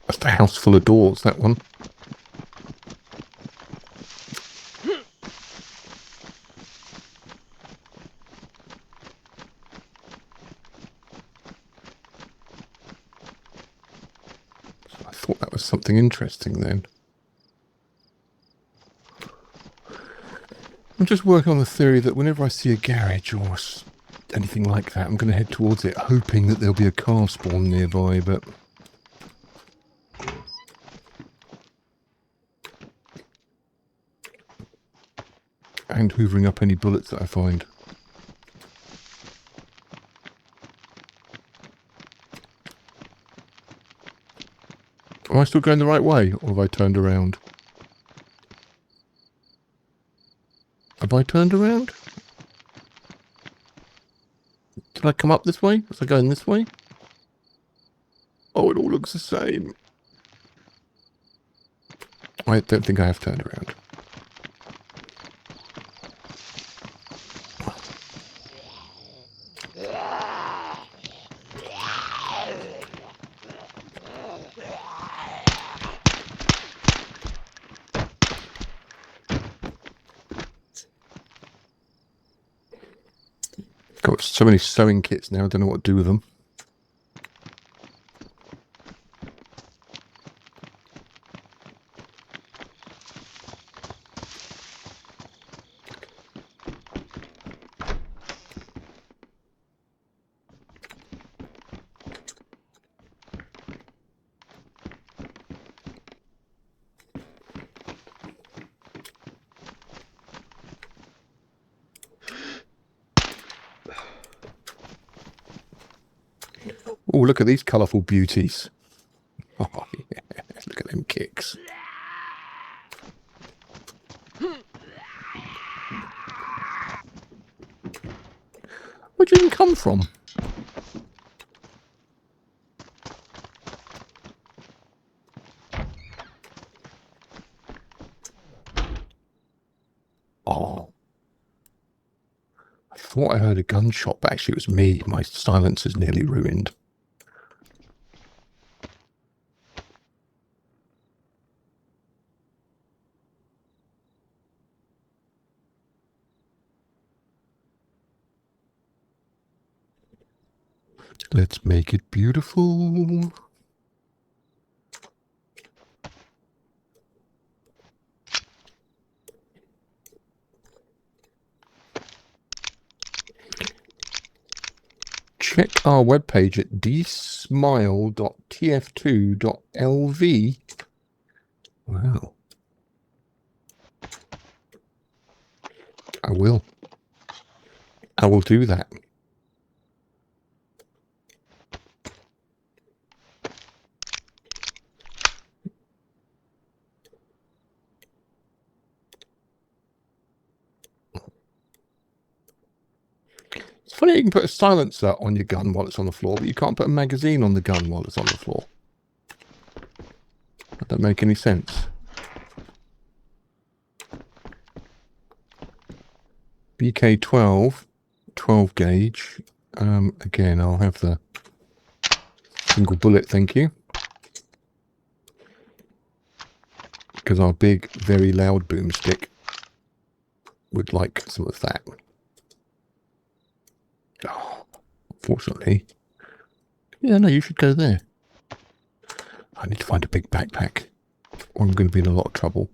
That's the house full of doors, that one. I thought that was something interesting then. I'm just working on the theory that whenever I see a garage or anything like that, I'm going to head towards it, hoping that there'll be a car spawn nearby, but... and hoovering up any bullets that I find. Am I still going the right way, or have I turned around? Have I turned around? Did I come up this way? Was I going this way? Oh, it all looks the same. I don't think I have turned around. Got so many sewing kits now, I don't know what to do with them. Oh, look at these colourful beauties. Oh, yeah. Look at them kicks. Where'd you even come from? Oh. I thought I heard a gunshot, but actually it was me. My silencer's nearly ruined. Let's make it beautiful. Check our webpage at dsmile.tf2.lv. Wow. I will. I will do that. It's funny you can put a silencer on your gun while it's on the floor, but you can't put a magazine on the gun while it's on the floor. That don't make any sense. BK12, 12 gauge. Again, I'll have the single bullet, thank you. Because our big, very loud boomstick would like some of that. Oh, unfortunately. Yeah, no, you should go there. I need to find a big backpack, or I'm going to be in a lot of trouble.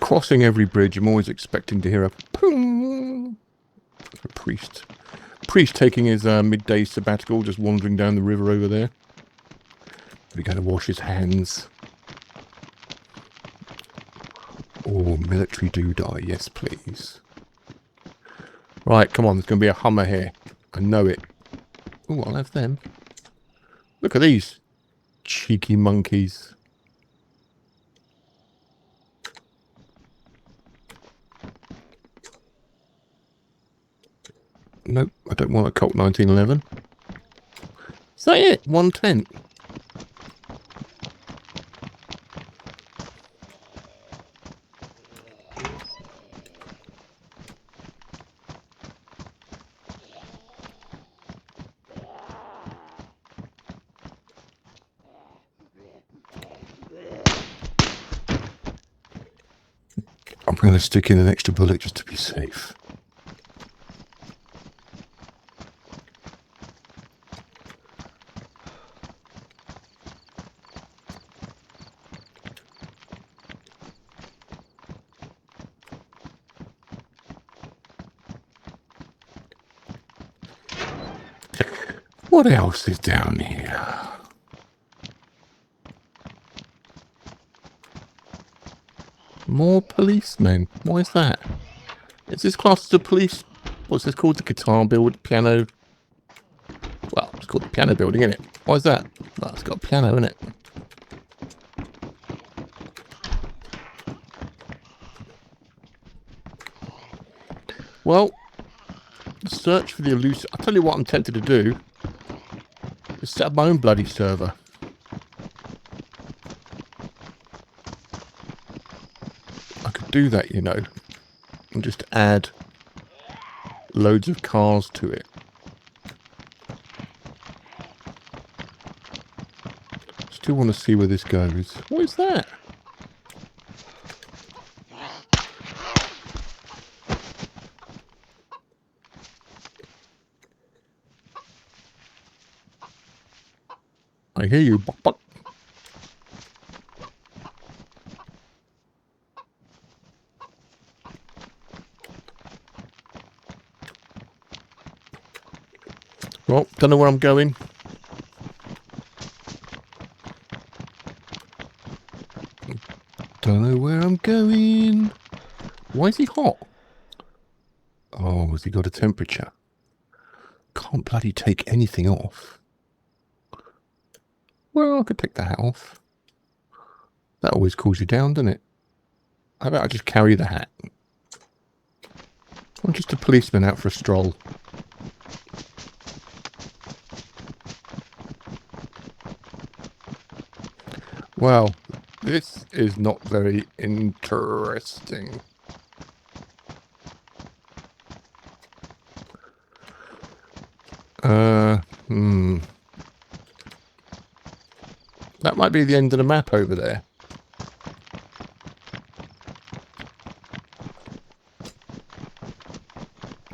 Crossing every bridge, I'm always expecting to hear a boom. A priest taking his midday sabbatical, just wandering down the river over there. We're going to wash his hands. Oh, military doodah, yes please. Right, come on, there's going to be a Hummer here. I know it. Oh, I'll have them. Look at these cheeky monkeys. Nope, I don't want a Colt 1911. Is that it? 1 tent. I'm going to stick in an extra bullet just to be safe. What else is down here? More policemen. Why is that? Is this classed as a police? What's this called? The guitar build, piano? Well, it's called the piano building, isn't it? Why is that? Well, it's got a piano in it. Well, search for the elusive. I'll tell you what I'm tempted to do. Is set up my own bloody server. I could do that, you know, and just add loads of cars to it. Still want to see where this goes. What is that? I hear you. But well, don't know where I'm going. Don't know where I'm going. Why is he hot? Oh, has he got a temperature? Can't bloody take anything off. Well, I could take the hat off. That always cools you down, doesn't it? How about I just carry the hat? I'm just a policeman out for a stroll. Well, this is not very interesting. That might be the end of the map over there.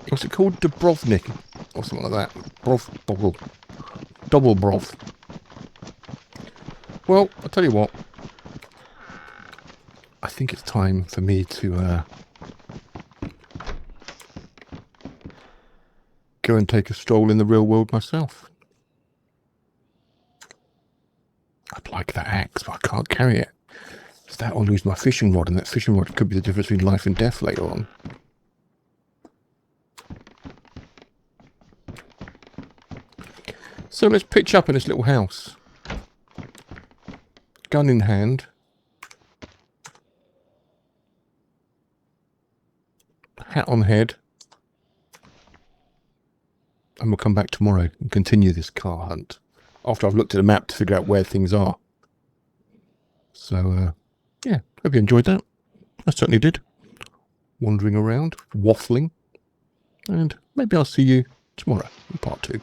What's it called? Dubrovnik or something like that. Double broth. Well, I'll tell you what. I think it's time for me to go and take a stroll in the real world myself. I'd like that axe, but I can't carry it. Is that I'll lose my fishing rod, and that fishing rod could be the difference between life and death later on. So let's pitch up in this little house. Gun in hand. Hat on head. And we'll come back tomorrow and continue this car hunt. After I've looked at the map to figure out where things are. So, yeah, hope you enjoyed that. I certainly did. Wandering around, waffling. And maybe I'll see you tomorrow in part 2.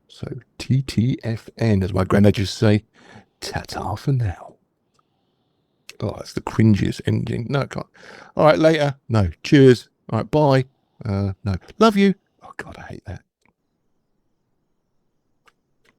So, TTFN, as my granddad used to say, ta-ta for now. Oh, that's the cringiest ending. No, I can't. All right, later. No, cheers. All right, bye. No, love you. Oh, God, I hate that.